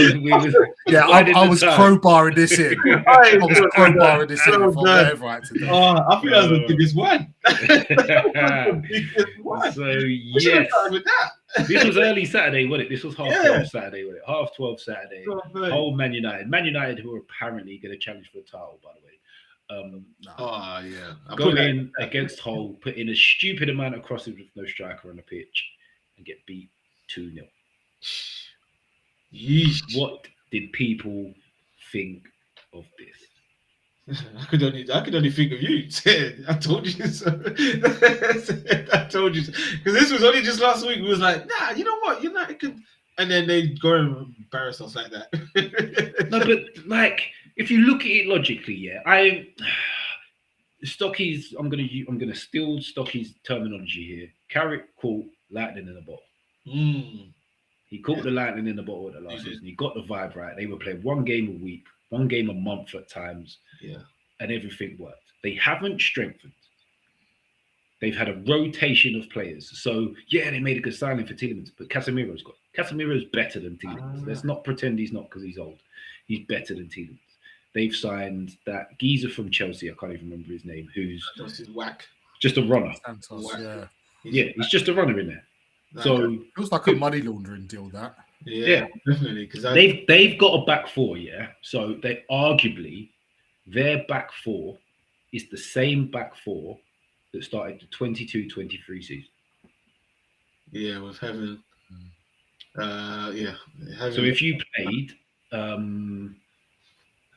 was crowbarring this in. I was crowbarring this in before whatever I had to do. I think that was the biggest one. So yes, this was early Saturday, wasn't it? This was 12:30 Saturday, wasn't it? 12:30 Saturday. Whole Man United, who are apparently going to challenge for the title, by the way. Go in against Hull, put in a stupid amount of crosses with no striker on the pitch, and get beat 2-0. What did people think of this? I could only think of you. I told you so. I told you so. Because this was only just last week. We was like, nah, you know what? United could, and then they go and embarrass us like that. No, but like, if you look at it logically, Stocky's. I'm gonna steal Stocky's terminology here. Carrot caught lightning in a bottle. He caught the lightning in the bottle at the last season. He got the vibe right. They were playing one game a week, one game a month at times, and everything worked. They haven't strengthened. They've had a rotation of players. So they made a good signing for Tielemans, but Casemiro's better than Tielemans. Let's not pretend he's not because he's old. He's better than Tielemans. They've signed that geezer from Chelsea. I can't even remember his name. Who's whack? Just a runner. Santos, he's just a runner in there. So it was like a money laundering deal. That definitely, because they've got a back four. So they arguably their back four is the same back four that started the 22-23 season. With having So if you played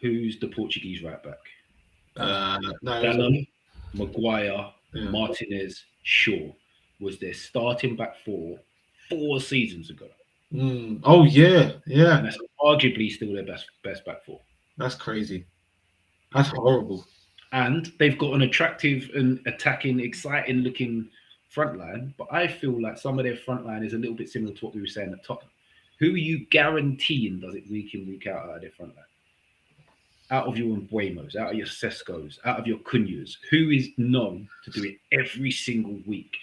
who's the Portuguese right back? Dallin, Maguire, Martinez, Shaw was their starting back four 4 seasons ago. And that's arguably still their best back four. That's crazy. That's horrible. And they've got an attractive and attacking, exciting looking front line, but I feel like some of their front line is a little bit similar to what we were saying at Tottenham. Who are you guaranteeing does it week in, week out of their front line? Out of your Mbuemos, out of your Sescos, out of your Cunhas, who is known to do it every single week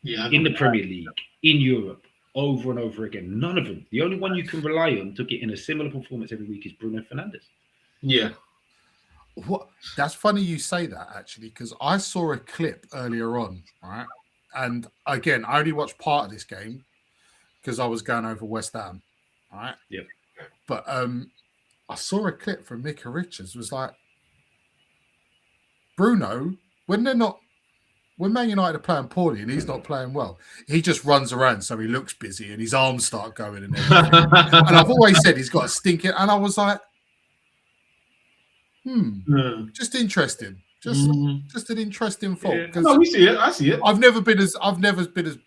in the Premier League, in Europe, over and over again. None of them. The only one you can rely on to get in a similar performance every week is Bruno Fernandes. Yeah. What? That's funny you say that, actually, because I saw a clip earlier on, right? And again, I only watched part of this game because I was going over West Ham, right? Yep. But I saw a clip from Micah Richards. Was like, Bruno, when Man United are playing poorly and he's not playing well, he just runs around so he looks busy and his arms start going and everything. And I've always said he's got a stinking. And I was like, just interesting. Just an interesting thought. Yeah. No, we see it. I see it. I've never been as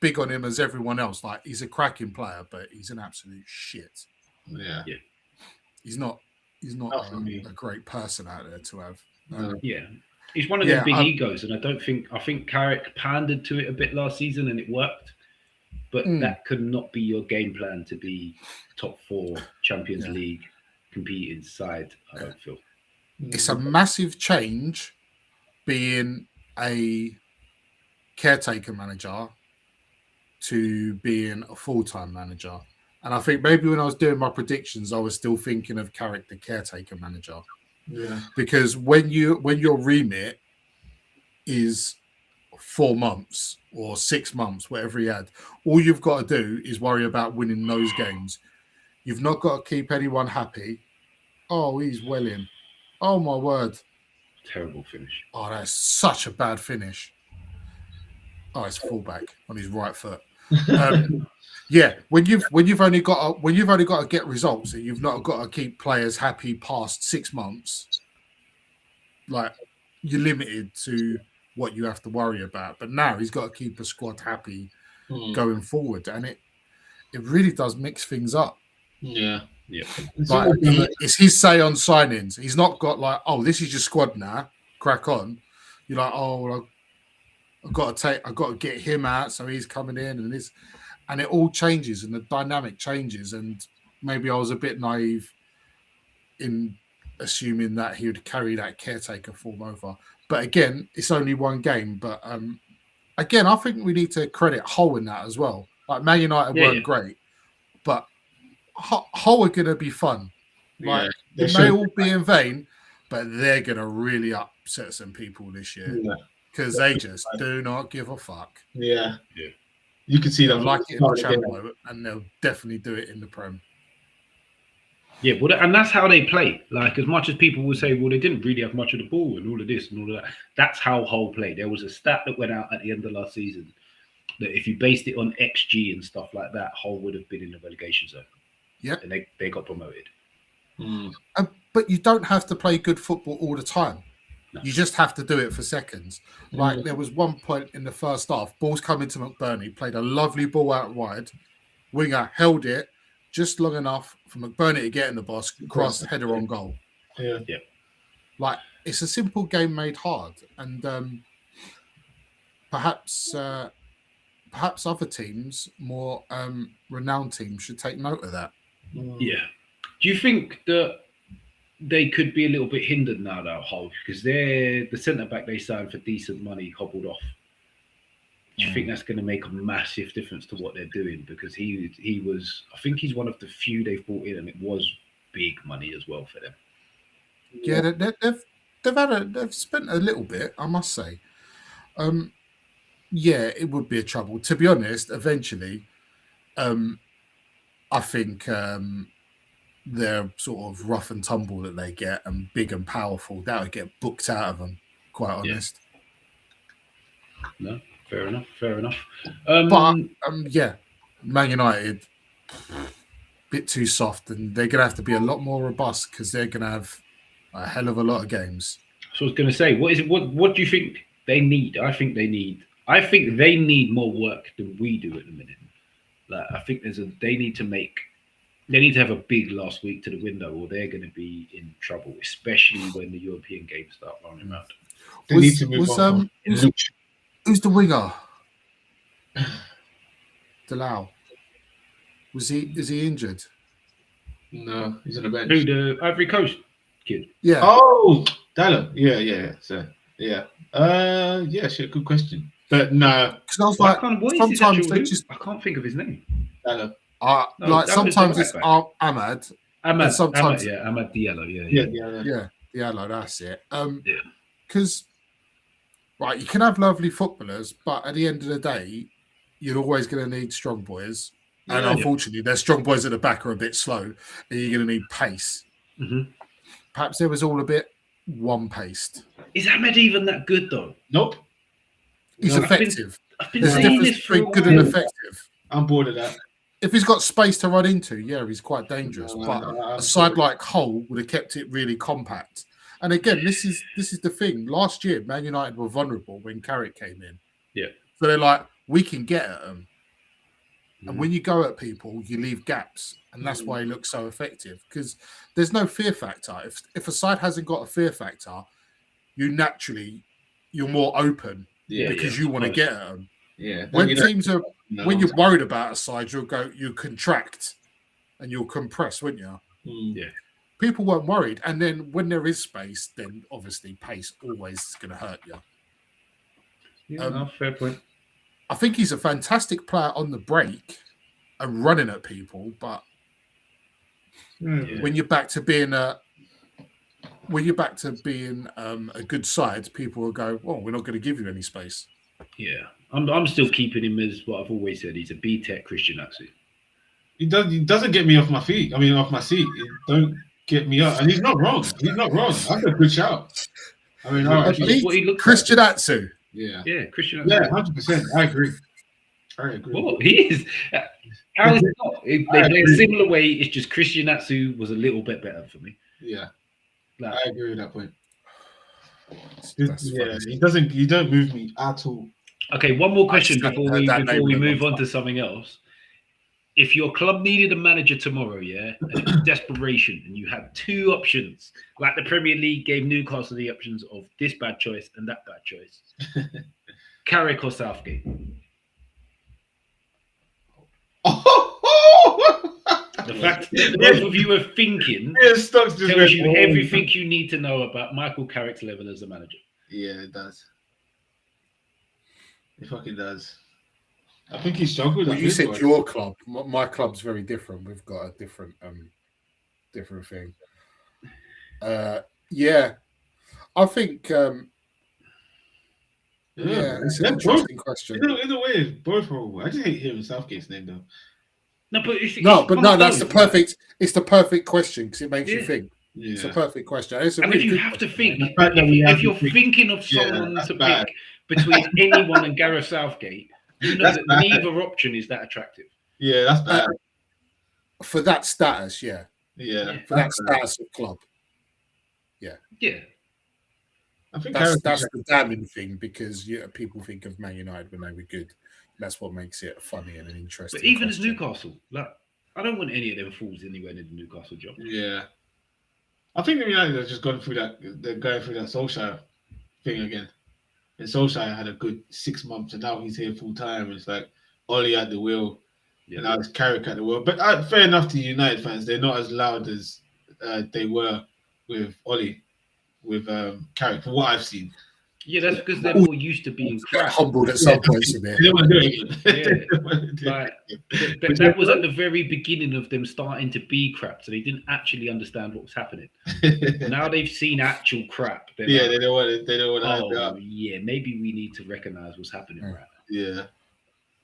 big on him as everyone else. Like, he's a cracking player, but he's an absolute shit. Yeah. He's not a great person out there to have. Yeah. He's one of the big egos, and I think Carrick pandered to it a bit last season and it worked. But that could not be your game plan to be top 4 Champions League competing side, I don't feel. It's a massive change being a caretaker manager to being a full-time manager. And I think maybe when I was doing my predictions, I was still thinking of Carrick, the caretaker manager. Yeah. Because when your remit is 4 months or 6 months, whatever he had, all you've got to do is worry about winning those games. You've not got to keep anyone happy. Oh, he's well in. Oh, my word. Terrible finish. Oh, that's such a bad finish. Oh, it's fullback on his right foot. Yeah, when you've only got to get results and you've not got to keep players happy past 6 months, like, you're limited to what you have to worry about. But now he's got to keep a squad happy going forward, and it really does mix things up. Yeah. Like, it's his say on signings. He's not got like, oh, this is your squad now, crack on. You're like, oh, well, I've got to get him out, so he's coming in, and it all changes and the dynamic changes. And maybe I was a bit naive in assuming that he would carry that caretaker form over. But again, it's only one game. But again, I think we need to credit Hull in that as well. Like, Man United weren't great, but Hull are going to be fun. Like, it may all be in vain, but they're going to really upset some people this year because they just do not give a fuck. Yeah. You can see them like it in the Channel, and they'll definitely do it in the Prem. Yeah, well, and that's how they play. Like, as much as people will say, well, they didn't really have much of the ball and all of this and all of that. That's how Hull play. There was a stat that went out at the end of last season that if you based it on XG and stuff like that, Hull would have been in the relegation zone. Yeah, and they got promoted. But you don't have to play good football all the time. No. You just have to do it for seconds. Like, there was one point in the first half, ball's coming to McBurney, played a lovely ball out wide. Winger held it just long enough for McBurney to get in the box, cross, header on goal. Yeah. Like, it's a simple game made hard. And perhaps other teams, more renowned teams, should take note of that. Yeah. Do you think that they could be a little bit hindered now, though, Hull, because they're the centre back they signed for decent money hobbled off? Do you think that's going to make a massive difference to what they're doing? Because he was, I think he's one of the few they've brought in, and it was big money as well for them. Yeah, they've spent a little bit, I must say. Yeah, it would be a trouble. To be honest, eventually, I think their sort of rough and tumble that they get and big and powerful, that would get booked out of them, quite honest. No, fair enough. But yeah, Man United, bit too soft, and they're going to have to be a lot more robust because they're going to have a hell of a lot of games. So I was going to say, what do you think they need? I think they need more work than we do at the minute. Like, I think they need to have a big last week to the window, or they're going to be in trouble, especially when the European games start running around. They need to move on. Who's the winger? Delau. Is he injured? No, he's on the bench. Who, the Ivory Coast kid? Yeah. Oh, Dallo. Yeah. So, yeah. Yeah, sure. Good question. But no. Because I was like, sometimes they I can't think of his name. Diallo. No, like that was sometimes the it's right Ahmad, Ahmad, and sometimes Ahmad Diallo, yeah, like that's it. Yeah. Because right, you can have lovely footballers, but at the end of the day, you're always going to need strong boys. And Yeah. unfortunately, their strong boys at the back are a bit slow, and you're going to need pace. Mm-hmm. Perhaps it was all a bit one-paced. Is Ahmed even that good though? Nope. He's No, effective. I've been There's a saying difference this for a between good while. and effective. I'm bored of that. If he's got space to run into, yeah, he's quite dangerous. No, but I'm a side bored. like Hull would have kept it really compact. And again, this is the thing. Last year, Man United were vulnerable when Carrick came in. Yeah. So they're like, we can get at them. Mm. And when you go at people, you leave gaps. And that's why he looks so effective. Because there's no fear factor. If a side hasn't got a fear factor, you're more open because you want to get at them. Yeah. When you're worried about a side, you contract and you'll compress, wouldn't you? Yeah. People weren't worried. And then when there is space, then obviously pace always is going to hurt you. Yeah, no, fair point. I think he's a fantastic player on the break and running at people, but when you're back to being a good side, people will go, "Well, we're not going to give you any space." Yeah, I'm still keeping him as what I've always said. He's a B-Tech Christian Atsu. He doesn't get me off my feet. I mean, off my seat. He don't get me up, and he's not wrong. That's a good shout. I mean, what he looks Christian Atsu. Yeah, Christian Atsu. Yeah, 100%. I agree. What he is? How is it not? They play a similar way. It's just Christian Atsu was a little bit better for me. Yeah, like, I agree with that point. That's he don't move me at all. Okay, one more question before we move on to something else. If your club needed a manager tomorrow, and it was desperation, and you had two options, like the Premier League gave Newcastle the options of this bad choice and that bad choice, Carrick or Southgate? The fact that both of you are thinking Stocks just tells you everything you need to know about Michael Carrick's level as a manager. Yeah, it does. It fucking does. I think he struggled. Well, you said your club. My club's very different. We've got a different thing. I think. It's an interesting question. In a way, it's both horrible. I just hate hearing Southgate's name though. That's the perfect. It's the perfect question because it makes you think. Yeah. It's a perfect question. It's and if you have to think, if you're thinking of someone to pick between anyone and Gareth Southgate, you know that neither option is that attractive. Yeah, that's bad. For that status, yeah. For that status of club. Yeah. I think that's the damning thing because people think of Man United when they were good. That's what makes it funny and an interesting. But even as Newcastle, I don't want any of them fools anywhere in the Newcastle job. Yeah, I think the United have just gone through that. They're going through that Solskjaer thing again. And Solskjaer had a good 6 months, and now he's here full time. It's like Ollie at the wheel, and now it's Carrick at the wheel. But fair enough to United fans, they're not as loud as they were with Ollie, with Carrick, from what I've seen. Yeah, that's because they're more used to being crap. Humbled at some points a bit. They want to do it. But that was at the very beginning of them starting to be crap, so they didn't actually understand what was happening. Now they've seen actual crap. They don't want to. Yeah, maybe we need to recognize what's happening right now. Yeah,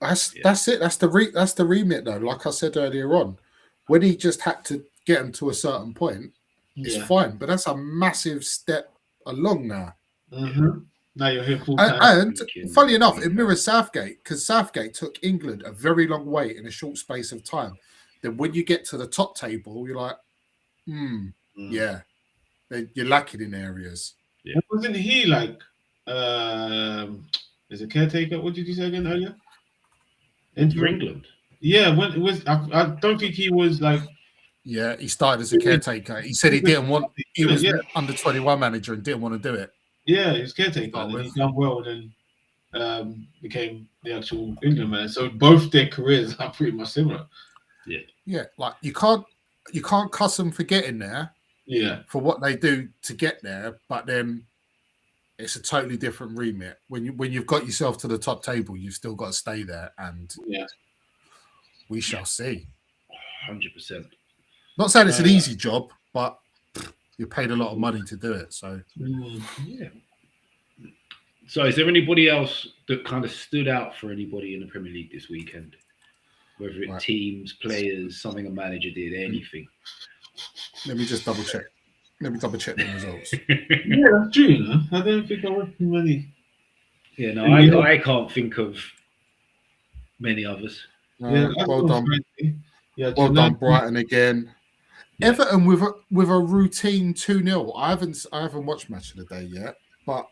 that's it. That's the remit though. Like I said earlier on, when he just had to get them to a certain point, it's fine. But that's a massive step along now. Mm-hmm. Now you're here full time. And funny enough, it mirrors Southgate because Southgate took England a very long way in a short space of time. Then when you get to the top table, you're like, you're lacking in areas. Yeah. Wasn't he like as a caretaker? What did you say again earlier? For England. Yeah, when it was I don't think he was like. Yeah, he started as a caretaker. He said he didn't want. He was under 21 manager and didn't want to do it. Yeah, he was caretaker. And he's done well, and became the actual England man. So both their careers are pretty much similar. Yeah. Like you can't cuss them for getting there. Yeah, for what they do to get there, but then it's a totally different remit. When you've got yourself to the top table, you've still got to stay there. And we shall see. 100%. Not saying it's an easy job, but you're paid a lot of money to do it. So yeah. So is there anybody else that kind of stood out for anybody in the Premier League this weekend? Whether it's teams, players, something a manager did, anything. Let me just double check. Let me double check the results. Yeah, that's true. You know? I don't think I want too many. Yeah, no, I can't think of many others. Well done. Yeah, well done, Brighton again. Yeah. Everton with a routine 2-0. I haven't watched Match of the Day yet, but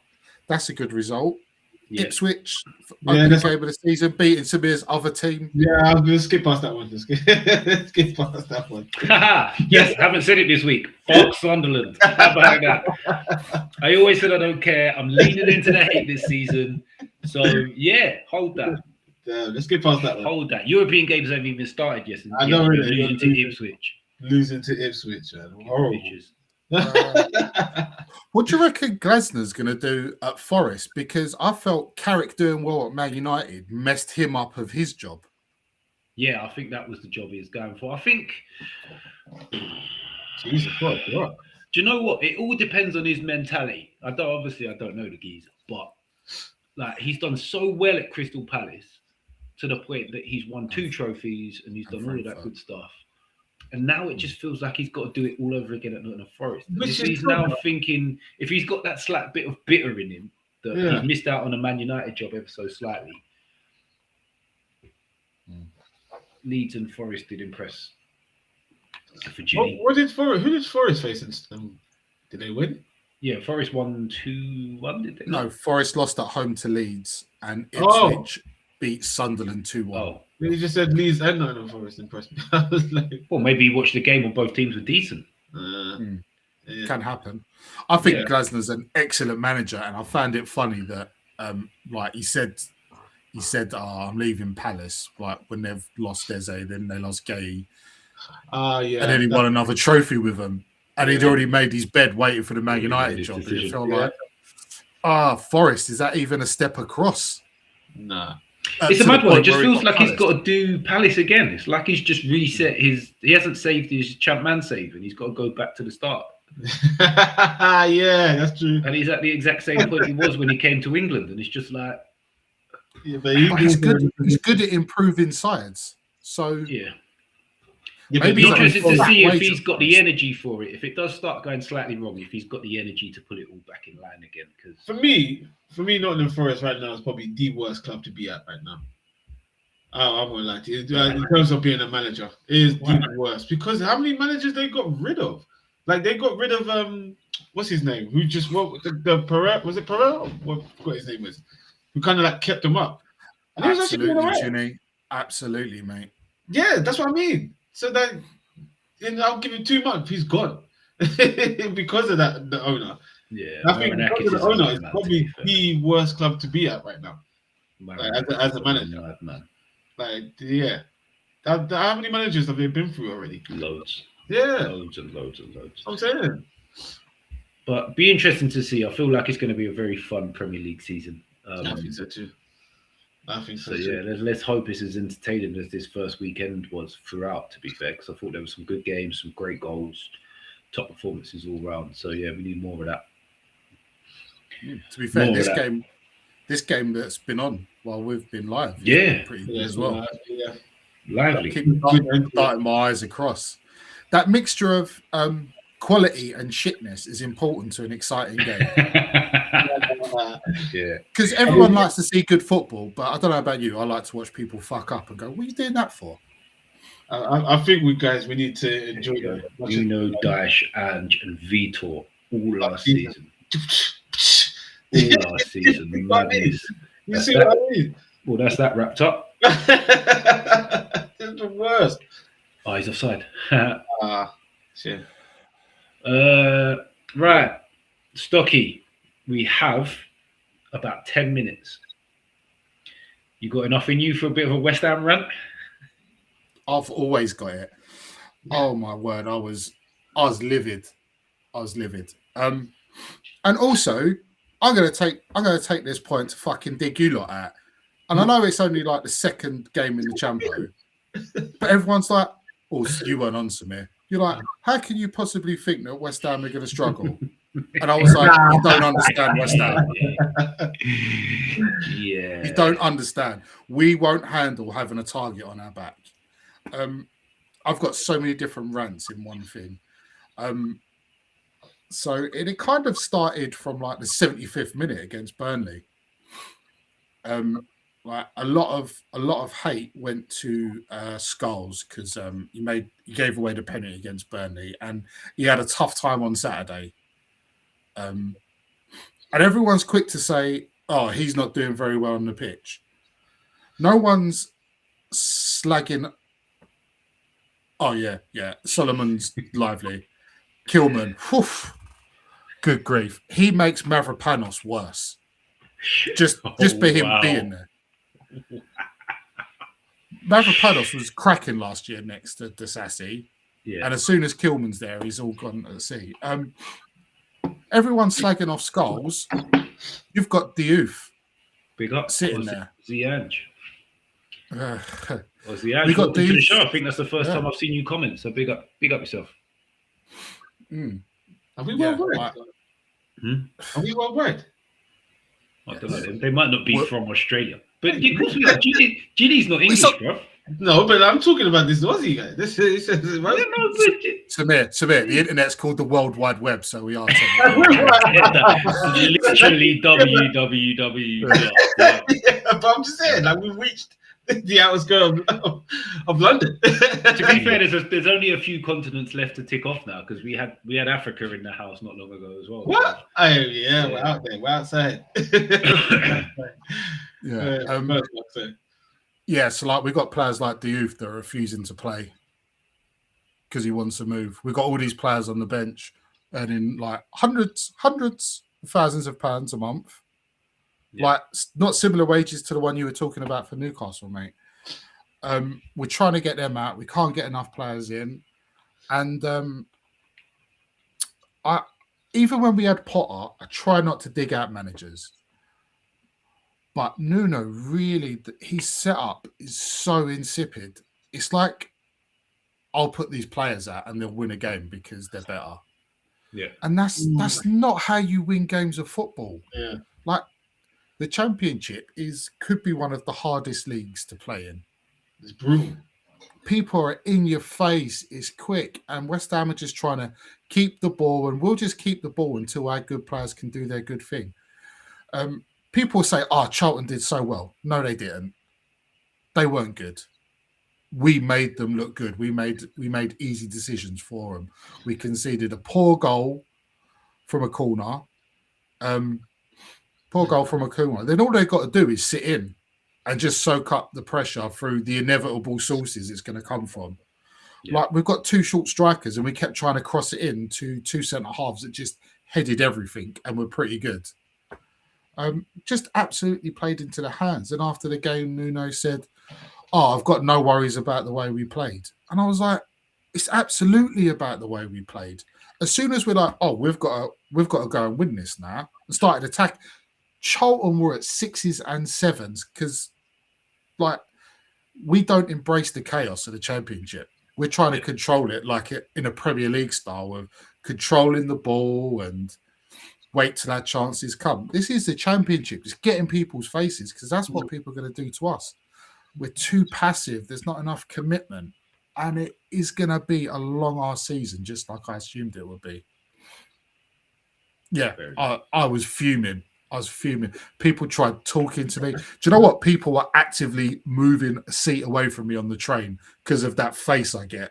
that's a good result. Yeah. Ipswich, opening game of the season, beating Samir's other team. Yeah, I'm going to skip past that one. Skip past that one. Yes, I haven't said it this week. Fox Sunderland. How about that? I always said I don't care. I'm leaning into the hate this season. So, yeah, hold that. Let's get past that one. Hold that. European games haven't even started yet. I know, really. Losing to Ipswich. Losing to Ipswich, man. Horrible. What do you reckon Glasner's going to do at Forest? Because I felt Carrick doing well at Man United messed him up of his job. Yeah, I think that was the job he was going for. I think... Jesus, what? Do you know what? It all depends on his mentality. I don't know the geezer, but like he's done so well at Crystal Palace to the point that he's won 2 trophies and he's done all of that good stuff. And now it just feels like he's got to do it all over again at Nottingham Forest. If he's now thinking, if he's got that slight bit of bitter in him, that he's missed out on a Man United job ever so slightly. Leeds and Forest did impress. Who did Forest face? Did they win? Yeah, Forest won 2-1, did they? No, Forest lost at home to Leeds and Ipswich beat Sunderland 2-1. Oh. You just said Leeds and Nottingham Forest impressed me. I was like, well, maybe you watched the game when both teams were decent. Can happen. I think Glasner's an excellent manager, and I found it funny that, like he said, I'm leaving Palace. Like when they've lost Eze, then they lost Gay. And then he won another trophy with them, and he'd already made his bed waiting for the Man United job. And it felt like, Forest, is that even a step across? Nah. It's a mad one. It just feels like he's got to do Palace again. It's like he's just reset he hasn't saved his champ man save, and he's got to go back to the start. Yeah, that's true. And he's at the exact same point he was when he came to England, and it's just like, but he's good at improving sides. So it'd be interesting to see if he's got the energy for it. If it does start going slightly wrong, if he's got the energy to pull it all back in line again. Because for me, Nottingham Forest right now is probably the worst club to be at right now. I won't lie to you. In terms of being a manager, it is the worst. Because how many managers they got rid of? Like they got rid of what's his name? Who just the Pereira? Was it Pereira? What his name was? Who kind of like kept them up? And absolutely, Ginny. Absolutely, mate. Yeah, that's what I mean. So then, I'll give him 2 months. He's gone because of that. The owner. Yeah, I think because of the owner is probably the worst club to be at right now. As a manager, like how many managers have they been through already? Loads. Yeah, loads and loads and loads. I'm saying. But be interesting to see. I feel like it's going to be a very fun Premier League season. I think so too. Yeah, let's hope it's as entertaining as this first weekend was throughout, to be fair, because I thought there were some good games, some great goals, top performances all round. So yeah, we need more of that. To be fair, this game that's been on while we've been live, pretty good as well. Lively. Keep starting my eyes across. That mixture of quality and shitness is important to an exciting game. Because everyone likes to see good football, but I don't know about you. I like to watch people fuck up and go, "What are you doing that for?" I think we need to enjoy that. Daesh, Ange, and Vitor all last season. All last season. You see what I mean? Well, that's that wrapped up. It's the worst. Oh, he's offside. Shit. Right, Stocky. We have about 10 minutes. You got enough in you for a bit of a West Ham rant? I've always got it. Oh my word, I was livid. And also, I'm gonna take this point to fucking dig you lot at. And I know it's only like the second game in the Champions, But everyone's like, "Oh, you weren't on, Samir." You're like, "How can you possibly think that West Ham are going to struggle?" And I was like, "You don't understand West Ham. Yeah. You don't understand. We won't handle having a target on our back." I've got so many different rants in one thing. So it kind of started from like the 75th minute against Burnley. Like a lot of hate went to Scholes because he gave away the penalty against Burnley, and he had a tough time on Saturday. And everyone's quick to say, "Oh, he's not doing very well on the pitch." No one's slagging. Oh yeah. Solomon's lively. Kilman, whew, good grief. He makes Mavropanos worse. Just by him being there. Mavropanos was cracking last year next to Disassi. Yeah. And as soon as Kilman's there, he's all gone at sea. Everyone's slagging off Scholes. You've got Diouf Big up. sitting there. Zianj. We We got got the Diouf. show. I think that's the first time I've seen you comment. So big up yourself. Are we worldwide? Are we worldwide? I don't know. They might not be from Australia, but of course we are. Ginny's not English, bro. No, but I'm talking about this Aussie guy. Samir, the internet's called the World Wide Web, so we are. Literally www. Yeah, but I'm just saying, like we've reached the outskirts of London. To be fair, there's only a few continents left to tick off now because we had Africa in the house not long ago as well. What? Oh yeah, we're out there. We're outside. Yeah. So like we got players like Diouf that are refusing to play because he wants to move. We've got all these players on the bench earning like hundreds of thousands of pounds a month. Yeah. Like not similar wages to the one you were talking about for Newcastle, mate. We're trying to get them out. We can't get enough players in. And even when we had Potter, I try not to dig out managers. But Nuno, really, his setup is so insipid. It's like, I'll put these players out and they'll win a game because they're better. Yeah. And that's not how you win games of football. Yeah. Like, the Championship could be one of the hardest leagues to play in. It's brutal. People are in your face. It's quick. And West Ham are just trying to keep the ball, and we'll just keep the ball until our good players can do their good thing. People say, Charlton did so well. No, they didn't. They weren't good. We made them look good. We made easy decisions for them. We conceded a poor goal from a corner. Then all they've got to do is sit in and just soak up the pressure through the inevitable sources it's going to come from. Yeah. Like we've got two short strikers and we kept trying to cross it in to two centre halves that just headed everything and were pretty good. Just absolutely played into the hands. And after the game, Nuno said, I've got no worries about the way we played. And I was like, it's absolutely about the way we played. As soon as we're like, we've got to go and win this now, and started attack. Charlton were at 6s and 7s because, like, we don't embrace the chaos of the Championship. We're trying to control it like in a Premier League style of controlling the ball and wait till our chances come. This is the Championship. It's getting people's faces because that's what people are going to do to us. We're too passive. There's not enough commitment. And it is going to be a long-ass season, just like I assumed it would be. Yeah, I was fuming. People tried talking to me. Do you know what? People were actively moving a seat away from me on the train because of that face I get.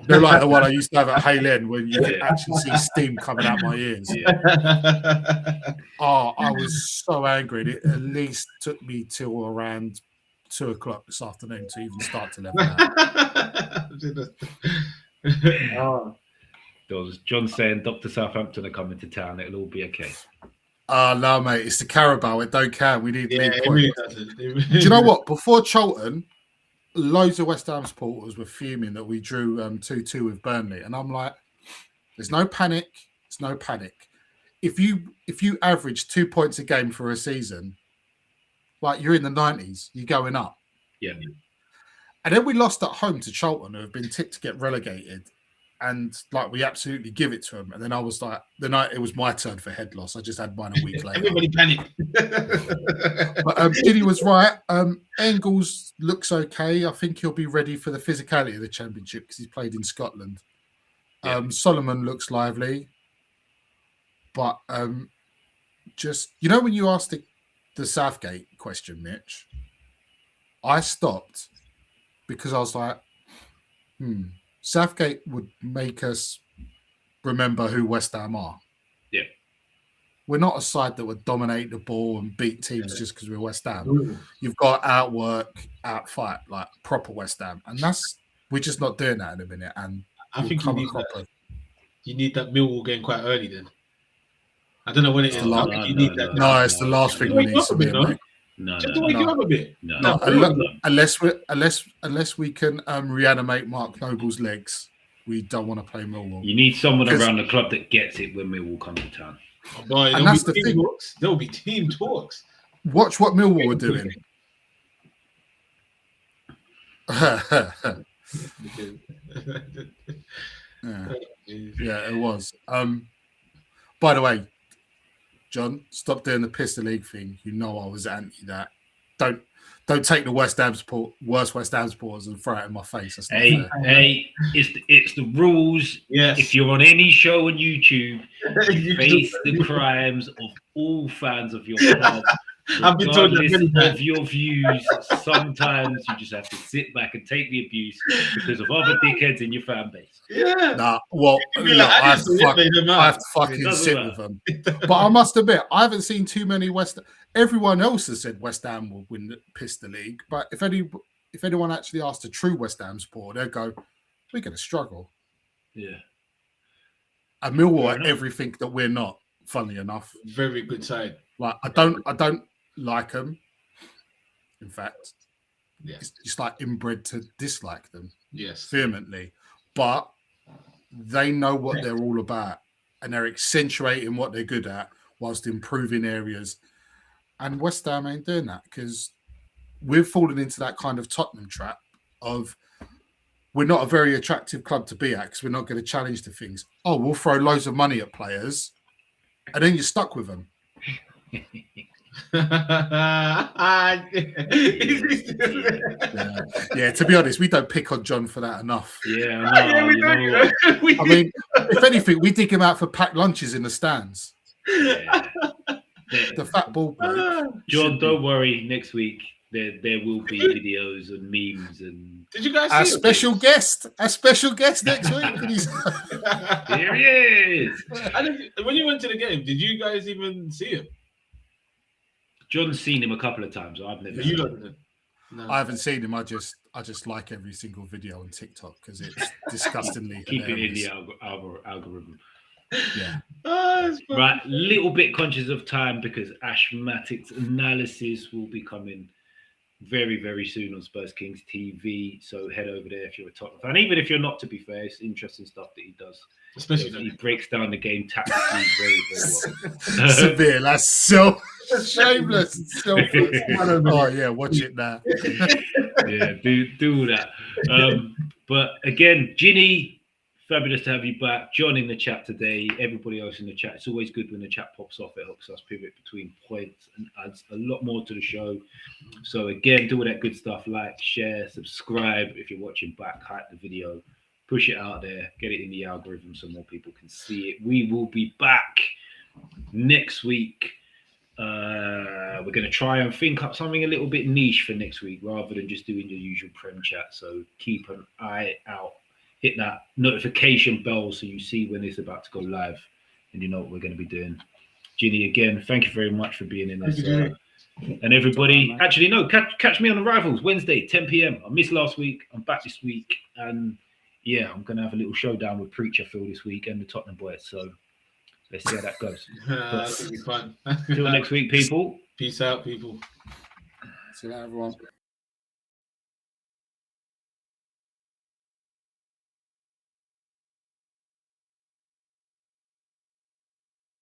They're like the one I used to have at Hale End when you could actually see steam coming out my ears. Yeah. I was so angry. It at least took me till around 2:00 this afternoon to even start to level out. There was John saying Dr. Southampton are coming to town. It'll all be okay. No, mate. It's the Carabao. It don't count. We need league points. Do you know what? Before Charlton, loads of West Ham supporters were fuming that we drew 2-2 with Burnley. And I'm like, there's no panic. There's no panic. If you average 2 points a game for a season, like you're in the 90s, you're going up. Yeah. And then we lost at home to Charlton, who have been tipped to get relegated. And like we absolutely give it to them. And then I was like, it was my turn for head loss. I just had mine a week later. Everybody panicked. But Giddy was right. Engels looks okay. I think he'll be ready for the physicality of the Championship because he's played in Scotland. Solomon looks lively. But just, when you asked the Southgate question, Mitch, I stopped because I was like, Southgate would make us remember who West Ham are. Yeah. We're not a side that would dominate the ball and beat teams just because we're West Ham. You've got outwork, outfight, like proper West Ham. And we're just not doing that in a minute. And I think you need that Millwall game quite early then. I don't know when it is. It's the last thing we need to do, mate. Just to wake you up a bit. Unless we can reanimate Mark Noble's legs, we don't want to play Millwall. You need someone around the club that gets it when Millwall come to town. Boy, and that's the thing. There'll be team talks. Watch what Millwall are doing. Yeah, it was. By the way, John, stop doing the Pistol League thing. You know I was anti that. Don't take the worst West Ham supporters and throw it in my face. Hey, it's the rules. Yes. If you're on any show on YouTube, you face the crimes of all fans of your club. I've been told of your views, sometimes you just have to sit back and take the abuse because of other dickheads in your fan base. Yeah. Nah, well, I have to fucking sit with them. But I must admit, I haven't seen too many Everyone else has said West Ham will win the Pistol League, but if anyone actually asked a true West Ham supporter, they'd go, "We're going to struggle." Yeah. And Millwall are everything that we're not. Funnily enough, very good side. Like I don't like them. In fact, it's like inbred to dislike them. Yes, vehemently. But they know what they're all about, and they're accentuating what they're good at whilst improving areas. And West Ham ain't doing that because we've fallen into that kind of Tottenham trap of we're not a very attractive club to be at because we're not going to challenge the things. Oh, we'll throw loads of money at players, and then you're stuck with them. Yeah, to be honest, we don't pick on John for that enough. Yeah, I mean, if anything, we dig him out for packed lunches in the stands. Yeah. The fat ball bloke. John, don't worry. Next week there will be videos and memes and. Did you guys see our special guest next week? Here he is. When you went to the game, did you guys even see him? John's seen him a couple of times. I've never seen him. No. I haven't seen him. I just like every single video on TikTok because it's disgustingly keep hilarious. it in the algorithm. Yeah. Right, little bit conscious of time because Ashmatic's analysis will be coming very, very soon on Spurs Kings TV. So head over there if you're a Tottenham fan. Even if you're not, to be fair, it's interesting stuff that he does. Especially he breaks down the game tactically very, very well. Severe. That's so shameless. Selfless. Oh yeah, watch it now. Yeah, do all that. But again, Ginny, fabulous to have you back. John in the chat today. Everybody else in the chat. It's always good when the chat pops off. It helps us pivot between points and adds a lot more to the show. So again, do all that good stuff. Like, share, subscribe. If you're watching back, hype the video. Push it out there. Get it in the algorithm so more people can see it. We will be back next week. We're going to try and think up something a little bit niche for next week rather than just doing your usual Prem chat. So keep an eye out. Hit that notification bell so you see when it's about to go live and you know what we're going to be doing. Ginny, again, thank you very much for being in this. And everybody, actually, no, catch me on the Rivals Wednesday, 10 p.m. I missed last week. I'm back this week. And yeah, I'm going to have a little showdown with Preacher Phil this week and the Tottenham boys. So let's see how that goes. That'll be fun. Till next week, people. Peace out, people. See you later, everyone.